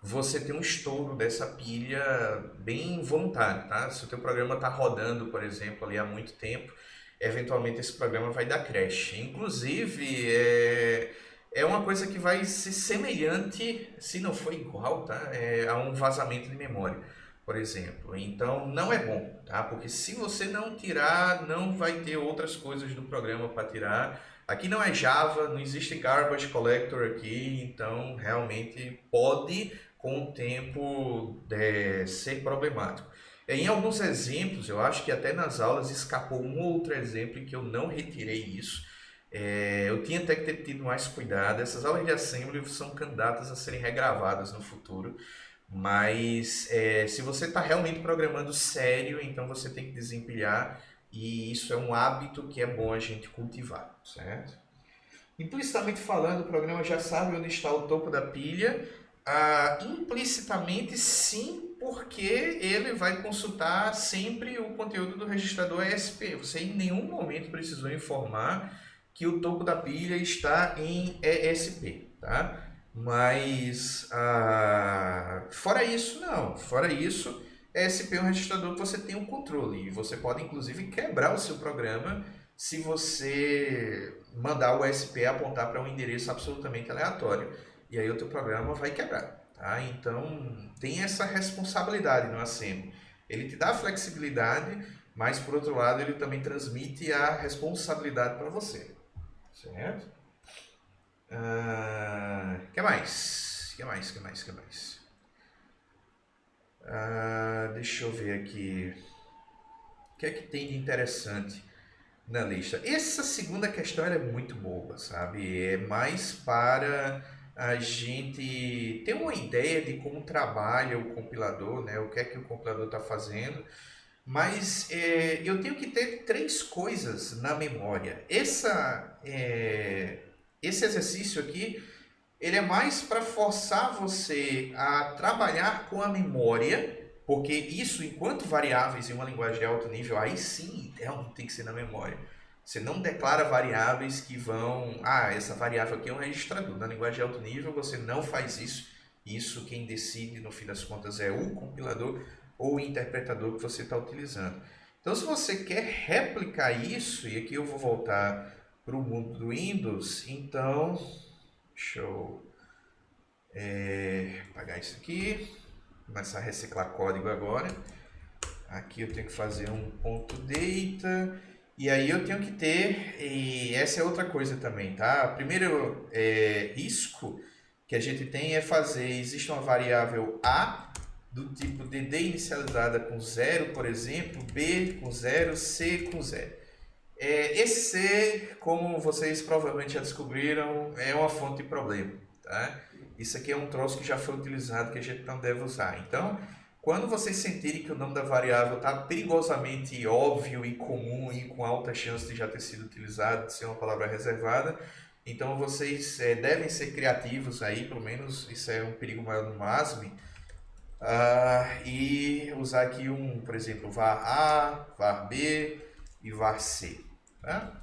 você ter um estouro dessa pilha bem voluntário, tá? Se o teu programa está rodando, por exemplo, ali há muito tempo, eventualmente esse programa vai dar crash. Inclusive, é uma coisa que vai ser semelhante, se não for igual, tá? A um vazamento de memória, por exemplo. Então, não é bom, tá? Porque se você não tirar, não vai ter outras coisas do programa para tirar. Aqui não é Java, não existe garbage collector aqui, então realmente pode, com o tempo, ser problemático. Em alguns exemplos, eu acho que até nas aulas escapou um outro exemplo em que eu não retirei isso. Eu tinha até que ter tido mais cuidado. Essas aulas de assembly são candidatas a serem regravadas no futuro. Mas se você está realmente programando sério, então você tem que desempilhar. E isso é um hábito que é bom a gente cultivar, certo? Implicitamente falando, o programa já sabe onde está o topo da pilha. Implicitamente, sim, porque ele vai consultar sempre o conteúdo do registrador ESP. Você em nenhum momento precisou informar que o topo da pilha está em ESP, tá? Mas, fora isso, não. Fora isso, ESP é um registrador que você tem um controle. E você pode, inclusive, quebrar o seu programa se você mandar o ESP apontar para um endereço absolutamente aleatório. E aí o teu programa vai quebrar, tá? Então, tem essa responsabilidade no assembly. Ele te dá flexibilidade, mas, por outro lado, ele também transmite a responsabilidade para você, certo? Que mais? Deixa eu ver aqui. O que é que tem de interessante na lista? Essa segunda questão ela é muito boa, sabe? É mais para a gente ter uma ideia de como trabalha o compilador, né? O que é que o compilador está fazendo. Mas eu tenho que ter 3 coisas na memória. Esse exercício aqui, ele é mais para forçar você a trabalhar com a memória, porque isso, enquanto variáveis em uma linguagem de alto nível, aí sim, realmente tem que ser na memória. Você não declara variáveis que vão... essa variável aqui é um registrador. Na linguagem de alto nível, você não faz isso. Isso quem decide, no fim das contas, é o compilador ou o interpretador que você está utilizando. Então, se você quer replicar isso, e aqui eu vou voltar para o mundo do Windows, então, deixa eu apagar isso aqui, começar a reciclar código agora. Aqui eu tenho que fazer um ponto data, e aí eu tenho que ter, e essa é outra coisa também, tá? O primeiro risco que a gente tem é existe uma variável A, do tipo dd inicializada com 0, por exemplo, B com 0, C com 0. Esse C, como vocês provavelmente já descobriram, é uma fonte de problema, tá? Isso aqui é um troço que já foi utilizado, que a gente não deve usar. Então, quando vocês sentirem que o nome da variável está perigosamente óbvio e comum e com alta chance de já ter sido utilizado, de ser uma palavra reservada, então vocês devem ser criativos aí, pelo menos isso é um perigo maior no MASM, e usar aqui por exemplo, var A, var B e var C. Tá?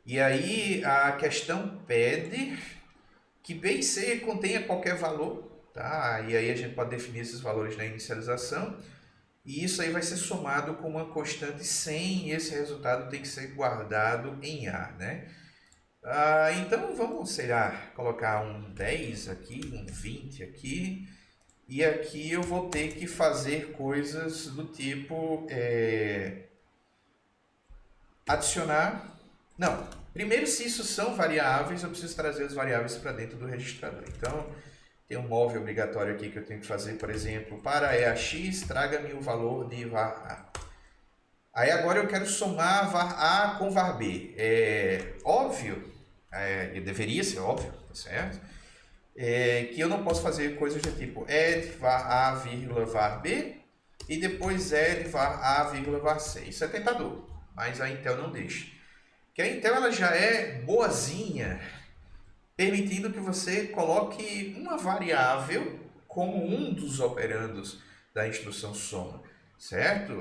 E aí a questão pede que B e C contenha qualquer valor, tá? E aí a gente pode definir esses valores na inicialização, e isso aí vai ser somado com uma constante 100, e esse resultado tem que ser guardado em A, né? Então vamos, sei lá, colocar um 10 aqui, um 20 aqui, e aqui eu vou ter que fazer coisas do tipo adicionar. Não, primeiro, se isso são variáveis, eu preciso trazer as variáveis para dentro do registrador. Então, tem um move obrigatório aqui que eu tenho que fazer, por exemplo, para EAX, traga-me o valor de var A. Aí agora eu quero somar var A com var B. Óbvio, deveria ser óbvio, tá certo? Que eu não posso fazer coisas do tipo add var A, var B e depois add var A, var C. Isso é tentador, mas a Intel não deixa. Que a Intel ela já é boazinha, permitindo que você coloque uma variável como um dos operandos da instrução soma, certo?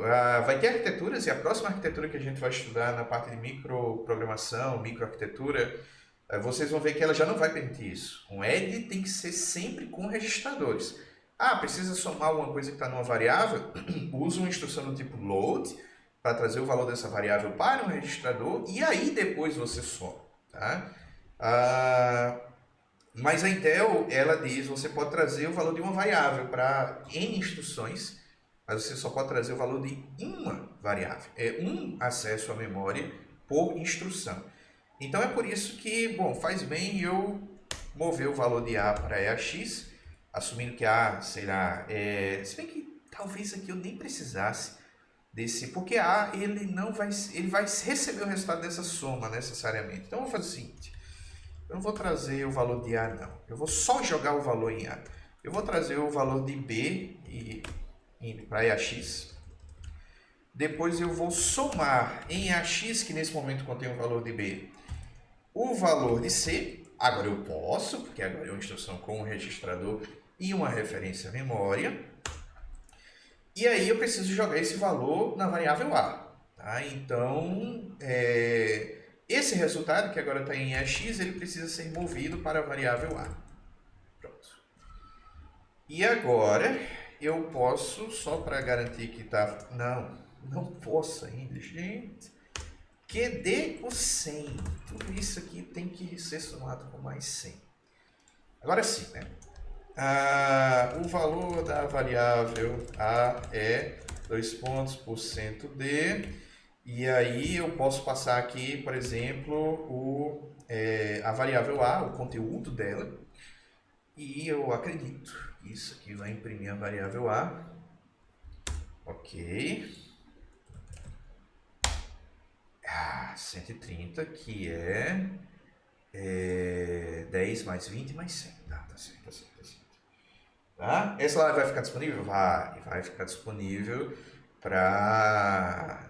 Vai ter arquiteturas, e a próxima arquitetura que a gente vai estudar na parte de microprogramação, microarquitetura, vocês vão ver que ela já não vai permitir isso. Um add tem que ser sempre com registradores. Precisa somar alguma coisa que está numa variável? Usa uma instrução do tipo load, para trazer o valor dessa variável para um registrador e aí depois você soma, tá? Mas a Intel, ela diz, você pode trazer o valor de uma variável para N instruções, mas você só pode trazer o valor de uma variável. É um acesso à memória por instrução. Então é por isso que, bom, faz bem eu mover o valor de A para EAX, assumindo que A será... se bem que talvez aqui eu nem precisasse desse, porque A ele vai receber o resultado dessa soma necessariamente. Então eu vou fazer o seguinte, eu não vou trazer o valor de A não, eu vou só jogar o valor em A. Eu vou trazer o valor de B para EAX, depois eu vou somar em AX, que nesse momento contém o valor de B, o valor de C. Agora eu posso, porque agora é uma instrução com um registrador e uma referência à memória. E aí eu preciso jogar esse valor na variável A. Tá? Então, esse resultado, que agora está em AX, ele precisa ser movido para a variável A. Pronto. E agora eu posso, só para garantir que está... Não posso ainda, gente. Que dê o 100. Tudo isso aqui tem que ser somado com mais 100. Agora sim, né? O valor da variável A é 2% D. E aí eu posso passar aqui, por exemplo, a variável A, o conteúdo dela. E eu acredito que isso aqui vai imprimir a variável A. Ok. 130, que é 10 mais 20 mais 100. Tá certo. Tá? Essa live vai ficar disponível? Vai ficar disponível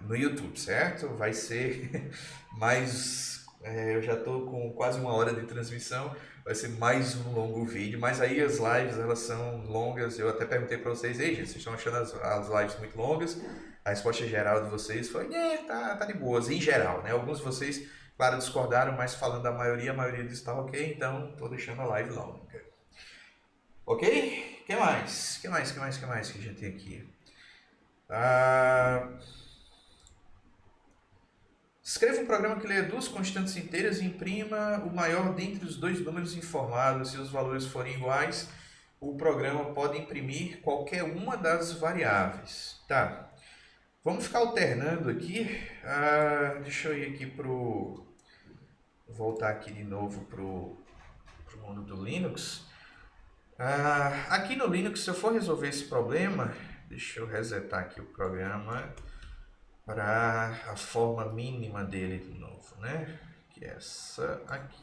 no YouTube, certo? Vai ser mais... eu já estou com quase 1 hora de transmissão, vai ser mais um longo vídeo, mas aí as lives, elas são longas. Eu até perguntei para vocês, ei gente, vocês estão achando as lives muito longas? A resposta geral de vocês foi, tá de boas, em geral, né? Alguns de vocês, claro, discordaram, mas falando da maioria, a maioria disse tá ok, então tô deixando a live longa. Ok? O que mais? Que a gente tem aqui? Escreva um programa que leia 2 constantes inteiras e imprima o maior dentre os 2 números informados. Se os valores forem iguais, o programa pode imprimir qualquer uma das variáveis. Tá. Vamos ficar alternando aqui. Deixa eu ir aqui voltar aqui de novo pro mundo do Linux. Aqui no Linux, se eu for resolver esse problema, deixa eu resetar aqui o programa para a forma mínima dele de novo, né? Que é essa aqui.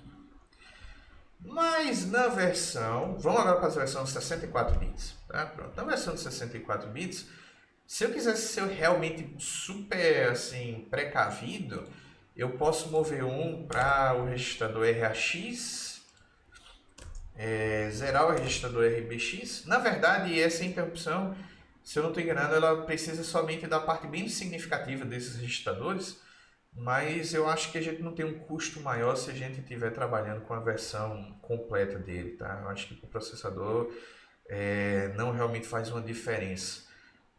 Mas na versão... Vamos agora para a versão 64 bits. Tá? Pronto. Na versão de 64 bits... Se eu quisesse ser realmente super assim, precavido, eu posso mover para o registrador RAX, zerar o registrador RBX. Na verdade, essa interrupção, se eu não estou enganado, ela precisa somente da parte bem significativa desses registradores, mas eu acho que a gente não tem um custo maior se a gente estiver trabalhando com a versão completa dele. Tá? Eu acho que o processador não realmente faz uma diferença.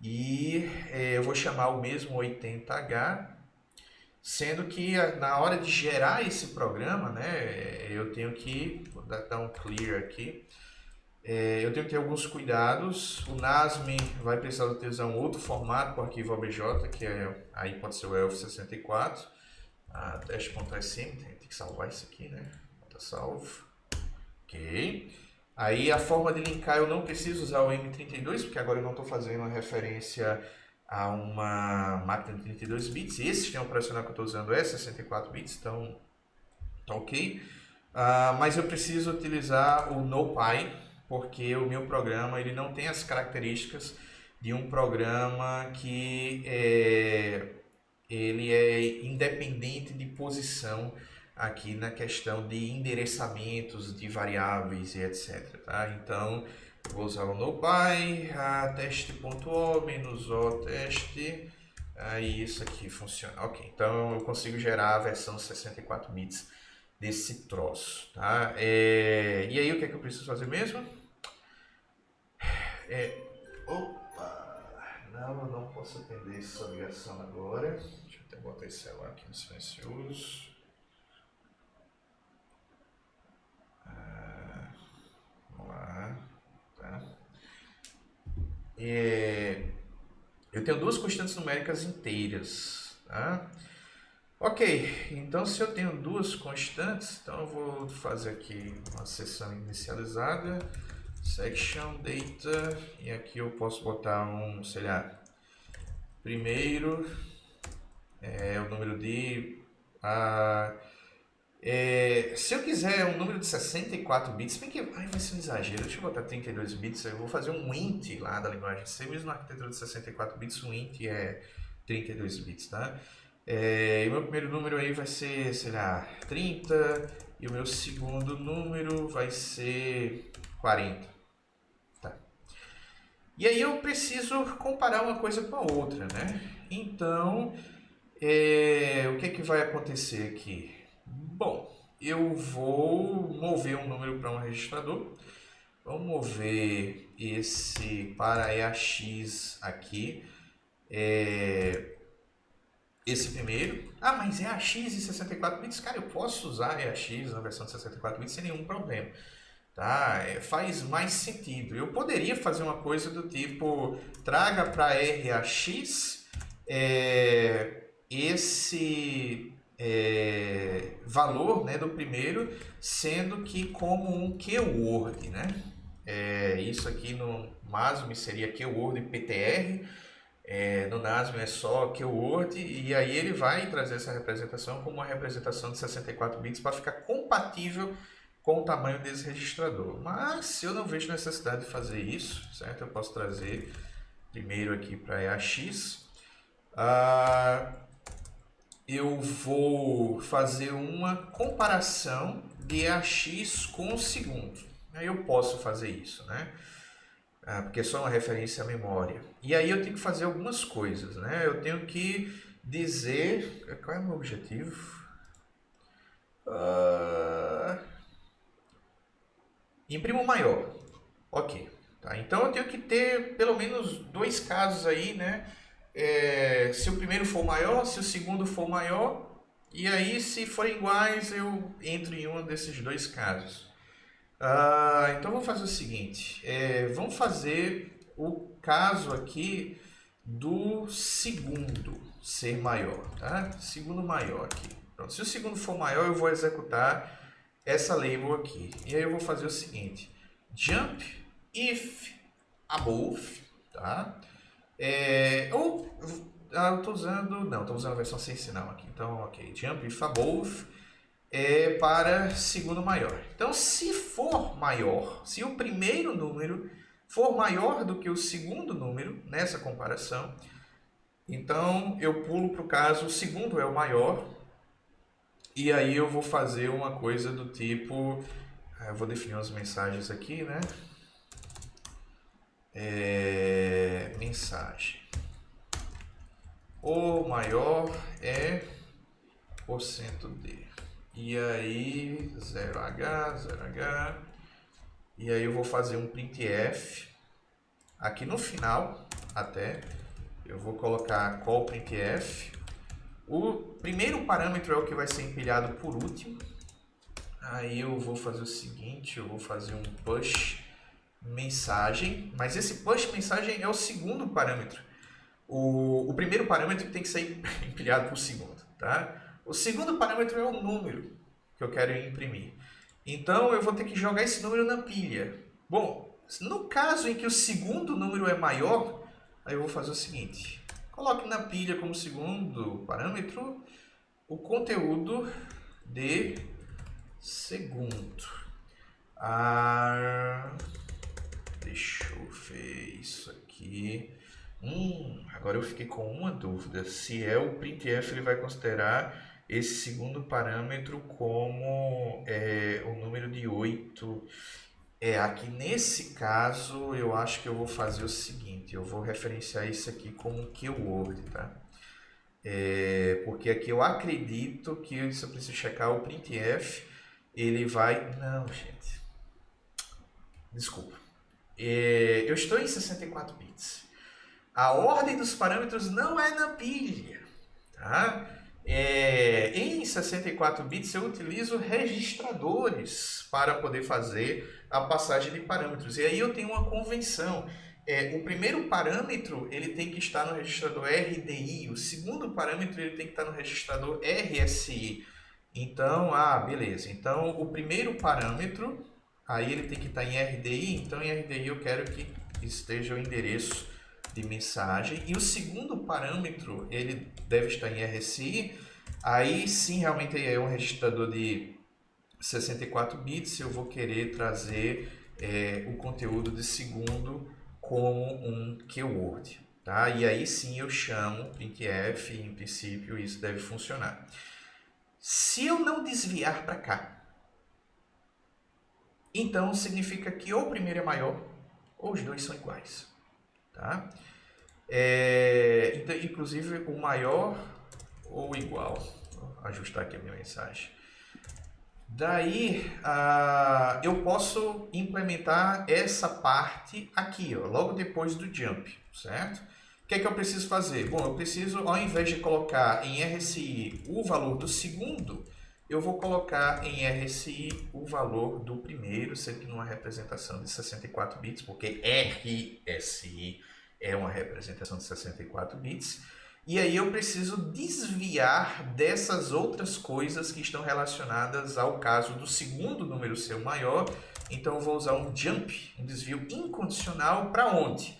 E eu vou chamar o mesmo 80H, sendo que na hora de gerar esse programa, né, eu tenho que, vou dar um clear aqui, eu tenho que ter alguns cuidados. O NASM vai precisar utilizar um outro formato para o arquivo OBJ, que aí pode ser o ELF64, teste.sm, tem que salvar isso aqui, né, bota salvo, ok. Aí a forma de linkar, eu não preciso usar o M32, porque agora eu não estou fazendo uma referência a uma máquina de 32 bits. Esse sistema operacional que eu estou usando é 64 bits, então tá ok. Mas eu preciso utilizar o NoPy, porque o meu programa ele não tem as características de um programa que ele é independente de posição aqui na questão de endereçamentos de variáveis e etc. Tá? Então, eu vou usar o NoPy, teste.o, -o teste, aí isso aqui funciona. Ok, então eu consigo gerar a versão 64 bits desse troço. Tá? E aí o que é que eu preciso fazer mesmo? Não posso atender essa ligação agora. Deixa eu até botar esse celular aqui no silencioso. Vamos lá. Tá. Eu tenho duas constantes numéricas inteiras. Tá? Ok, então se eu tenho duas constantes, então eu vou fazer aqui uma seção inicializada, section data, e aqui eu posso botar um, sei lá, primeiro é o número de... se eu quiser um número de 64 bits, bem que vai ser um exagero, deixa eu botar 32 bits, eu vou fazer um int lá da linguagem C, mesmo na arquitetura de 64 bits, o int é 32 bits, tá? E o meu primeiro número aí vai ser, sei lá, 30, e o meu segundo número vai ser 40. Tá. E aí eu preciso comparar uma coisa com a outra, né? Então, o que vai acontecer aqui? Bom, eu vou mover um número para um registrador. Vamos mover esse para EAX aqui. Esse primeiro. Mas EAX e 64 bits, cara, eu posso usar EAX na versão de 64 bits sem nenhum problema. Tá? Faz mais sentido. Eu poderia fazer uma coisa do tipo, traga para RAX esse valor, né, do primeiro, sendo que como um keyword, né? Isso aqui no MASM seria keyword PTR. No NASM é só keyword, e aí ele vai trazer essa representação como uma representação de 64 bits para ficar compatível com o tamanho desse registrador. Mas se eu não vejo necessidade de fazer isso, certo? Eu posso trazer primeiro aqui para EAX. Eu vou fazer uma comparação de EAX com o segundo. Aí eu posso fazer isso, né? Porque é só uma referência à memória. E aí eu tenho que fazer algumas coisas, né? Eu tenho que dizer... Qual é o meu objetivo? Imprimo maior. Ok. Tá? Então eu tenho que ter pelo menos dois casos aí, né? Se o primeiro for maior, se o segundo for maior. E aí, se forem iguais, eu entro em um desses dois casos. Então vamos fazer o seguinte, vamos fazer o caso aqui do segundo ser maior, tá? Segundo maior aqui. Pronto, se o segundo for maior, eu vou executar essa label aqui. E aí eu vou fazer o seguinte, jump if above, tá? Eu estou usando a versão sem sinal aqui, então ok, jump if above para segundo maior. Então, se for maior, se o primeiro número for maior do que o segundo número nessa comparação, então eu pulo para o caso, o segundo é o maior, e aí eu vou fazer uma coisa do tipo, eu vou definir umas mensagens aqui, né? Mensagem. O maior é %d. E aí, 0h, e aí eu vou fazer um printf, aqui no final, até, eu vou colocar call printf, o primeiro parâmetro é o que vai ser empilhado por último, aí eu vou fazer o seguinte, eu vou fazer um push mensagem, mas esse push mensagem é o segundo parâmetro, o primeiro parâmetro tem que ser empilhado por segundo, tá? O segundo parâmetro é o número que eu quero imprimir. Então, eu vou ter que jogar esse número na pilha. Bom, no caso em que o segundo número é maior, aí eu vou fazer o seguinte. Coloque na pilha como segundo parâmetro o conteúdo de segundo. Deixa eu ver isso aqui. Agora eu fiquei com uma dúvida. Se o printf ele vai considerar esse segundo parâmetro como o número de 8. Aqui nesse caso eu acho que eu vou fazer o seguinte, eu vou referenciar isso aqui como keyword, tá? Porque aqui eu acredito que se eu preciso checar o printf, ele vai... Não, gente. Desculpa. Eu estou em 64 bits. A ordem dos parâmetros não é na pilha, tá? Em 64 bits eu utilizo registradores para poder fazer a passagem de parâmetros. E aí eu tenho uma convenção. O primeiro parâmetro ele tem que estar no registrador RDI, o segundo parâmetro ele tem que estar no registrador RSI. Então, beleza. Então, o primeiro parâmetro, aí ele tem que estar em RDI, então em RDI eu quero que esteja o endereço de mensagem. E o segundo parâmetro, ele deve estar em RSI, aí sim realmente é um registrador de 64 bits, eu vou querer trazer o conteúdo de segundo como um keyword, tá? E aí sim eu chamo printf e em princípio isso deve funcionar. Se eu não desviar para cá, então significa que ou o primeiro é maior ou os dois são iguais, tá? Então, inclusive o maior ou igual, vou ajustar aqui a minha mensagem. Daí eu posso implementar essa parte aqui, ó, logo depois do jump, certo? O que é que eu preciso fazer? Bom, eu preciso, ao invés de colocar em RSI o valor do segundo, eu vou colocar em RSI o valor do primeiro, sempre numa representação de 64 bits, porque RSI é uma representação de 64 bits. E aí eu preciso desviar dessas outras coisas que estão relacionadas ao caso do segundo número ser maior. Então eu vou usar um jump, um desvio incondicional para onde?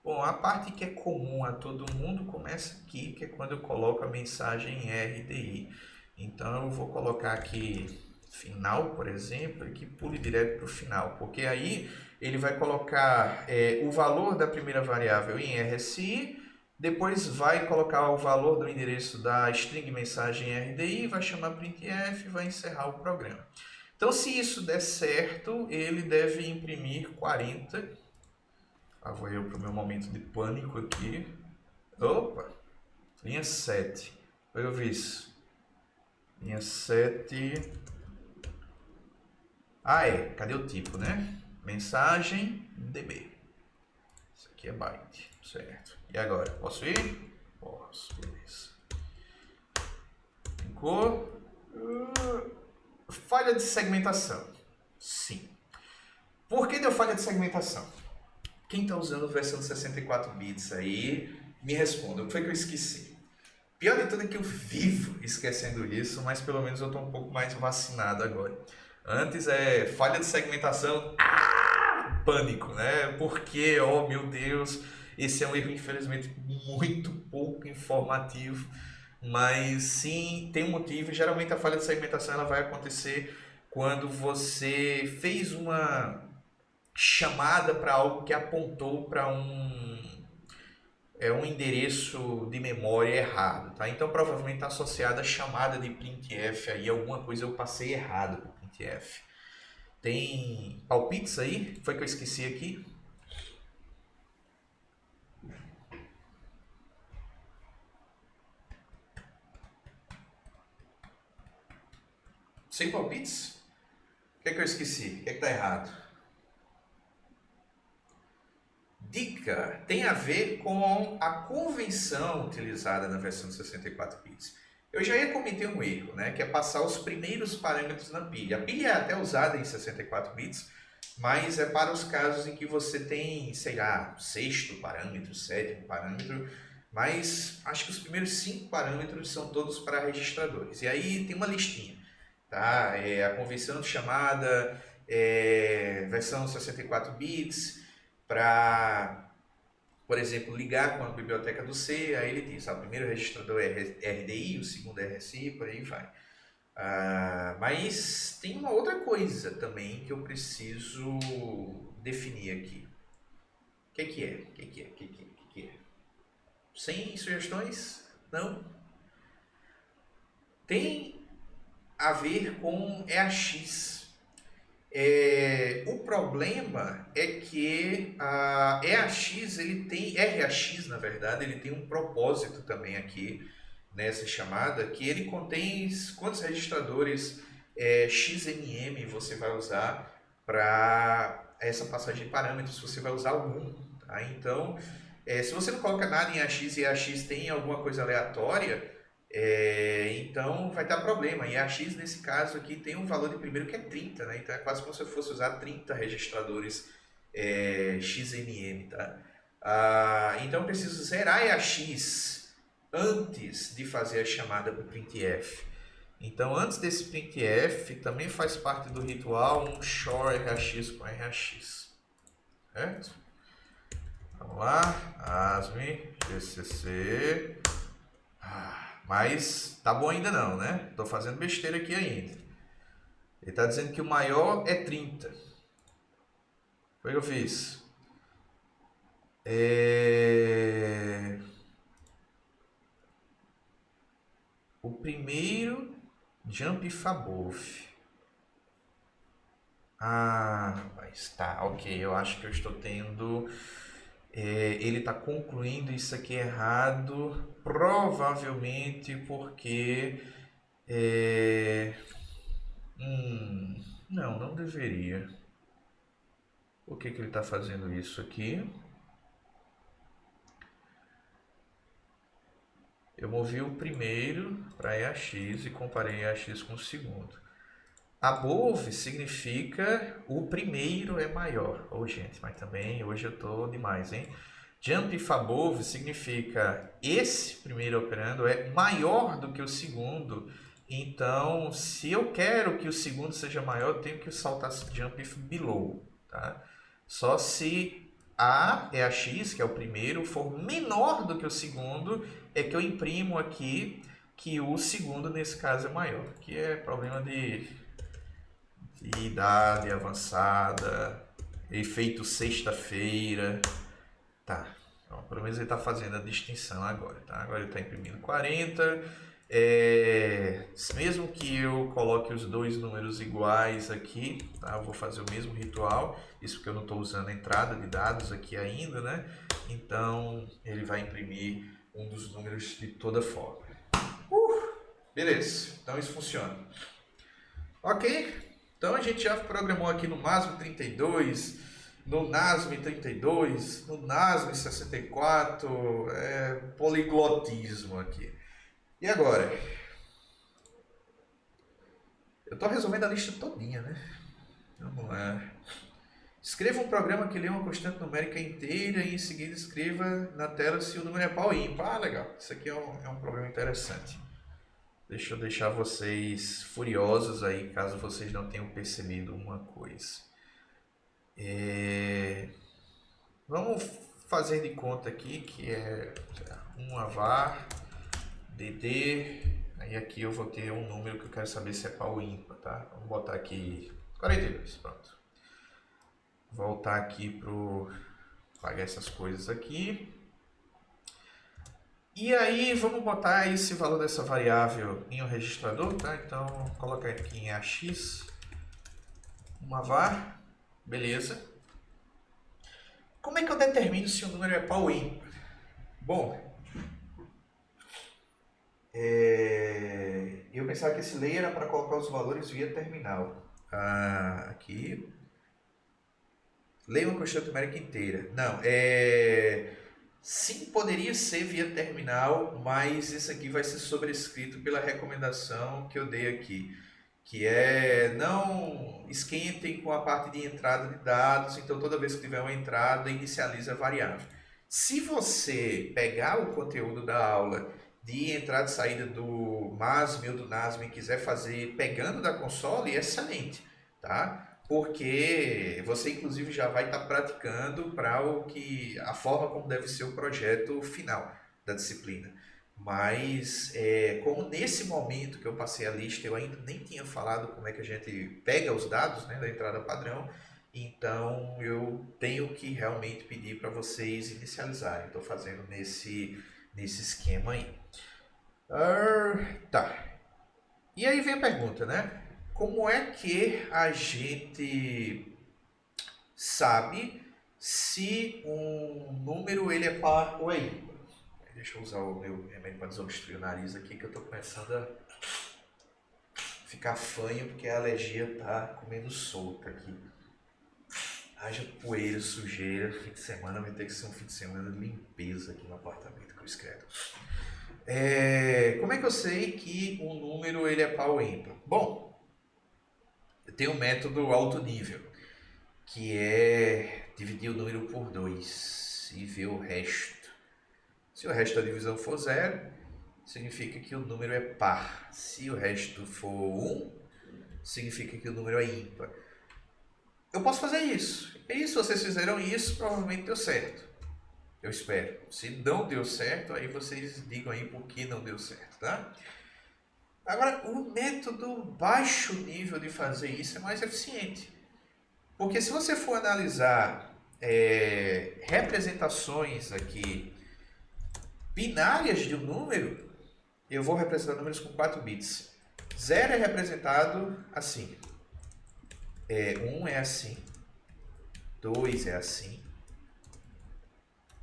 Bom, a parte que é comum a todo mundo começa aqui, que é quando eu coloco a mensagem em RDI. Então eu vou colocar aqui final, por exemplo, e que pule direto para o final, porque aí ele vai colocar o valor da primeira variável em RSI, depois vai colocar o valor do endereço da string mensagem em RDI, vai chamar printf e vai encerrar o programa. Então, se isso der certo, ele deve imprimir 40. Vou eu para o meu momento de pânico aqui. Opa! Linha 7. Eu vi isso. Linha 7. Cadê o tipo, né? Mensagem DB. Isso aqui é byte, certo. E agora, posso ir? Posso, beleza. Ficou. Falha de segmentação. Sim. Por que deu falha de segmentação? Quem está usando a versão de 64 bits aí, me responda. O que foi que eu esqueci? Pior de tudo é que eu vivo esquecendo isso, mas pelo menos eu estou um pouco mais vacinado agora. Antes falha de segmentação, pânico, né? Porque, oh meu Deus, esse é um erro infelizmente muito pouco informativo, mas sim tem um motivo. Geralmente a falha de segmentação ela vai acontecer quando você fez uma chamada para algo que apontou para um endereço de memória errado, tá? Então provavelmente está associada a chamada de printf aí, alguma coisa eu passei errado com printf. Tem palpites aí? Foi que eu esqueci aqui? Sem palpites? O que é que eu esqueci? O que é que está errado? Dica tem a ver com a convenção utilizada na versão de 64 bits. Eu já ia cometer um erro, né, que é passar os primeiros parâmetros na pilha. A pilha é até usada em 64 bits, mas é para os casos em que você tem, sei lá, sexto parâmetro, sétimo parâmetro, mas acho que os primeiros 5 parâmetros são todos para registradores. E aí tem uma listinha, tá? A convenção de chamada, versão 64 bits, para, por exemplo, ligar com a biblioteca do C, aí ele tem, sabe, o primeiro registrador é RDI, o segundo é RSI, por aí vai. Mas tem uma outra coisa também que eu preciso definir aqui. O que é? Sem sugestões? Não? Tem a ver com EAX. O problema é que a EAX, RAX, na verdade, ele tem um propósito também aqui nessa chamada, que ele contém quantos registradores XMM você vai usar para essa passagem de parâmetros, você vai usar algum, tá? Então, Se você não coloca nada em AX e AX tem alguma coisa aleatória, então vai dar problema. E AX nesse caso aqui tem um valor de primeiro que é 30, né? Então é quase como se eu fosse usar 30 registradores XMM, tá? Então eu preciso zerar AX antes de fazer a chamada para o printf. Então antes desse printf também faz parte do ritual um shore RAX com RAX, certo? Vamos lá, ASME, GCC, mas tá bom ainda não, né? Tô fazendo besteira aqui ainda. Ele tá dizendo que o maior é 30. Foi o que eu fiz. O primeiro jump fabov. Mas tá, ok. Eu acho que eu estou tendo... ele está concluindo isso aqui errado, provavelmente porque... não deveria. Por que ele está fazendo isso aqui? Eu movi o primeiro para EAX e comparei EAX com o segundo. Above significa o primeiro é maior. Gente, mas também hoje eu tô demais, hein? Jump if above significa esse primeiro operando é maior do que o segundo. Então, se eu quero que o segundo seja maior, eu tenho que saltar jump if below, tá? Só se a EAX, que é o primeiro, for menor do que o segundo, é que eu imprimo aqui que o segundo, nesse caso, é maior. Que é problema de idade avançada, efeito sexta-feira. Tá, então, pelo menos ele está fazendo a distinção agora, tá? Agora ele está imprimindo 40. Mesmo que eu coloque os dois números iguais aqui, tá? Eu vou fazer o mesmo ritual, isso porque eu não estou usando a entrada de dados aqui ainda, né? Então ele vai imprimir um dos números de toda forma. Beleza, então isso funciona. Ok, então a gente já programou aqui no MASM 32, no NASM 32, no NASM 64, poliglotismo aqui. E agora? Eu estou resumindo a lista todinha, né? Vamos lá. Escreva um programa que lê uma constante numérica inteira e em seguida escreva na tela se o número é pau ímpar. Legal. Isso aqui é um problema interessante. Deixa eu deixar vocês furiosos aí, caso vocês não tenham percebido uma coisa. Vamos fazer de conta aqui que é um var dd, aí aqui eu vou ter um número que eu quero saber se é pau ímpar, tá? Vamos botar aqui 42, pronto. Voltar aqui pro pagar essas coisas aqui. E aí vamos botar esse valor dessa variável em um registrador, tá? Então coloca aqui em AX uma var, beleza. Como é que eu determino se o número é pau ímpar? Bom, eu pensava que esse layer era para colocar os valores via terminal. Aqui. Leia uma constante numérica inteira. Não, sim, poderia ser via terminal, mas isso aqui vai ser sobrescrito pela recomendação que eu dei aqui, que é não esquentem com a parte de entrada de dados, então toda vez que tiver uma entrada, inicializa a variável. Se você pegar o conteúdo da aula de entrada e saída do MASM ou do NASM e quiser fazer pegando da console, excelente, tá? Porque você inclusive já vai estar praticando para a forma como deve ser o projeto final da disciplina. Mas como nesse momento que eu passei a lista eu ainda nem tinha falado como é que a gente pega os dados, né, da entrada padrão, então eu tenho que realmente pedir para vocês inicializarem. Estou fazendo nesse esquema aí. Tá. E aí vem a pergunta, né? Como é que a gente sabe se um número ele é par ou é ímpar? Deixa eu usar o meu remédio para desobstruir o nariz aqui, que eu estou começando a ficar fanho porque a alergia está comendo solta aqui. Haja poeira, sujeira, fim de semana vai ter que ser um fim de semana de limpeza aqui no apartamento, cruz credo. Como é que eu sei que um número ele é par ou ímpar? Bom, eu tenho um método alto nível, que é dividir o número por 2 e ver o resto. Se o resto da divisão for 0, significa que o número é par. Se o resto for 1, significa que o número é ímpar. Eu posso fazer isso. E se vocês fizeram isso, provavelmente deu certo. Eu espero. Se não deu certo, aí vocês digam aí por que não deu certo, tá? Agora, o método baixo nível de fazer isso é mais eficiente. Porque se você for analisar representações aqui binárias de um número, eu vou representar números com 4 bits. 0 é representado assim. 1 é assim. 2 é assim.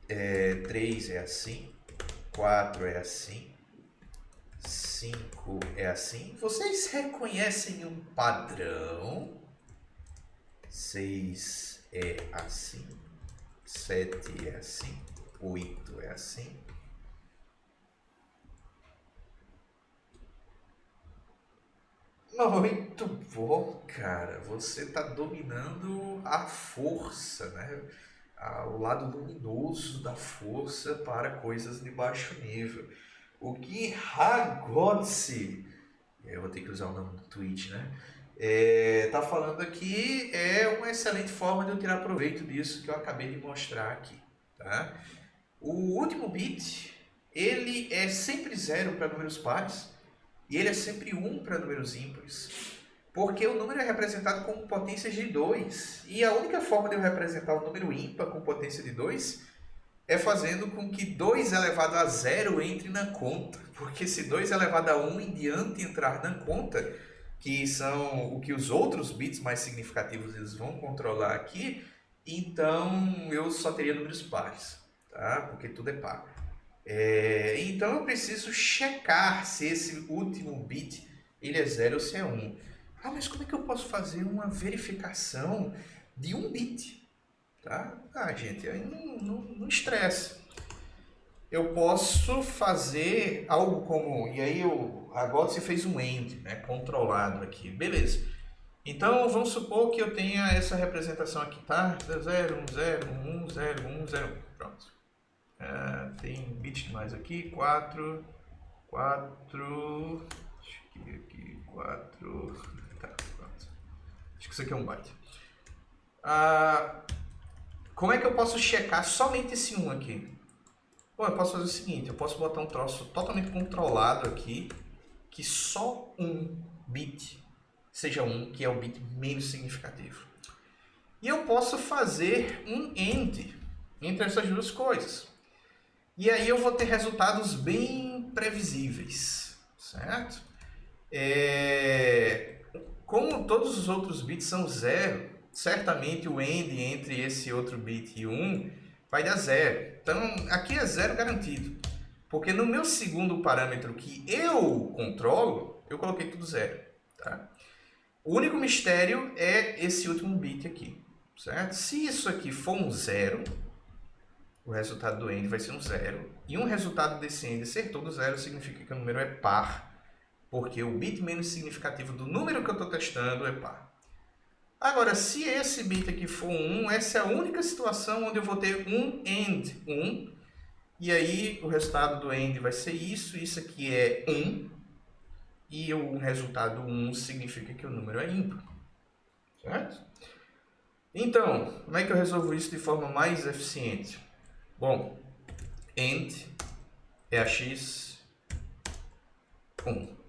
3 é assim. 4 é assim. 5 é assim. Vocês reconhecem um padrão? 6 é assim. 7 é assim. 8 é assim. Muito bom, cara. Você está dominando a força, né? O lado luminoso da força para coisas de baixo nível. O que Hagotzi, eu vou ter que usar o nome do tweet, né? Tá falando aqui é uma excelente forma de eu tirar proveito disso que eu acabei de mostrar aqui, tá? O último bit, ele é sempre 0 para números pares. E ele é sempre 1 para números ímpares, porque o número é representado com potências de 2. E a única forma de eu representar o número ímpar com potência de 2 é fazendo com que 2 elevado a 0 entre na conta. Porque se 2 elevado a 1 em diante entrar na conta, que são o que os outros bits mais significativos eles vão controlar aqui, então eu só teria números pares, tá? Porque tudo é par. Então eu preciso checar se esse último bit ele é 0 ou se é 1. Mas como é que eu posso fazer uma verificação de um bit? Tá? Gente, aí não estressa. Eu posso fazer algo como... E aí agora você fez um AND, né, controlado aqui. Beleza. Então vamos supor que eu tenha essa representação aqui, tá? 0, 1, 0, 1, 0, 1, 0, 1. Pronto. Tem bit demais aqui, 4, aqui, 4, tá, pronto. Acho que isso aqui é um byte. Como é que eu posso checar somente esse 1 aqui? Bom, eu posso fazer o seguinte, eu posso botar um troço totalmente controlado aqui, que só um bit seja 1, que é o bit menos significativo. E eu posso fazer um AND entre essas duas coisas. E aí eu vou ter resultados bem previsíveis, certo? Como todos os outros bits são 0, certamente o AND entre esse outro bit e 1 vai dar 0. Então aqui é 0 garantido, porque no meu segundo parâmetro que eu controlo, eu coloquei tudo 0. Tá? O único mistério é esse último bit aqui, certo? Se isso aqui for um 0... o resultado do AND vai ser um 0. E um resultado desse AND ser todo 0 significa que o número é par. Porque o bit menos significativo do número que eu estou testando é par. Agora, se esse bit aqui for 1, essa é a única situação onde eu vou ter um AND 1. E aí o resultado do AND vai ser isso. Isso aqui é 1. E o resultado 1 significa que o número é ímpar. Certo? Então, como é que eu resolvo isso de forma mais eficiente? Bom, AND é a x 1.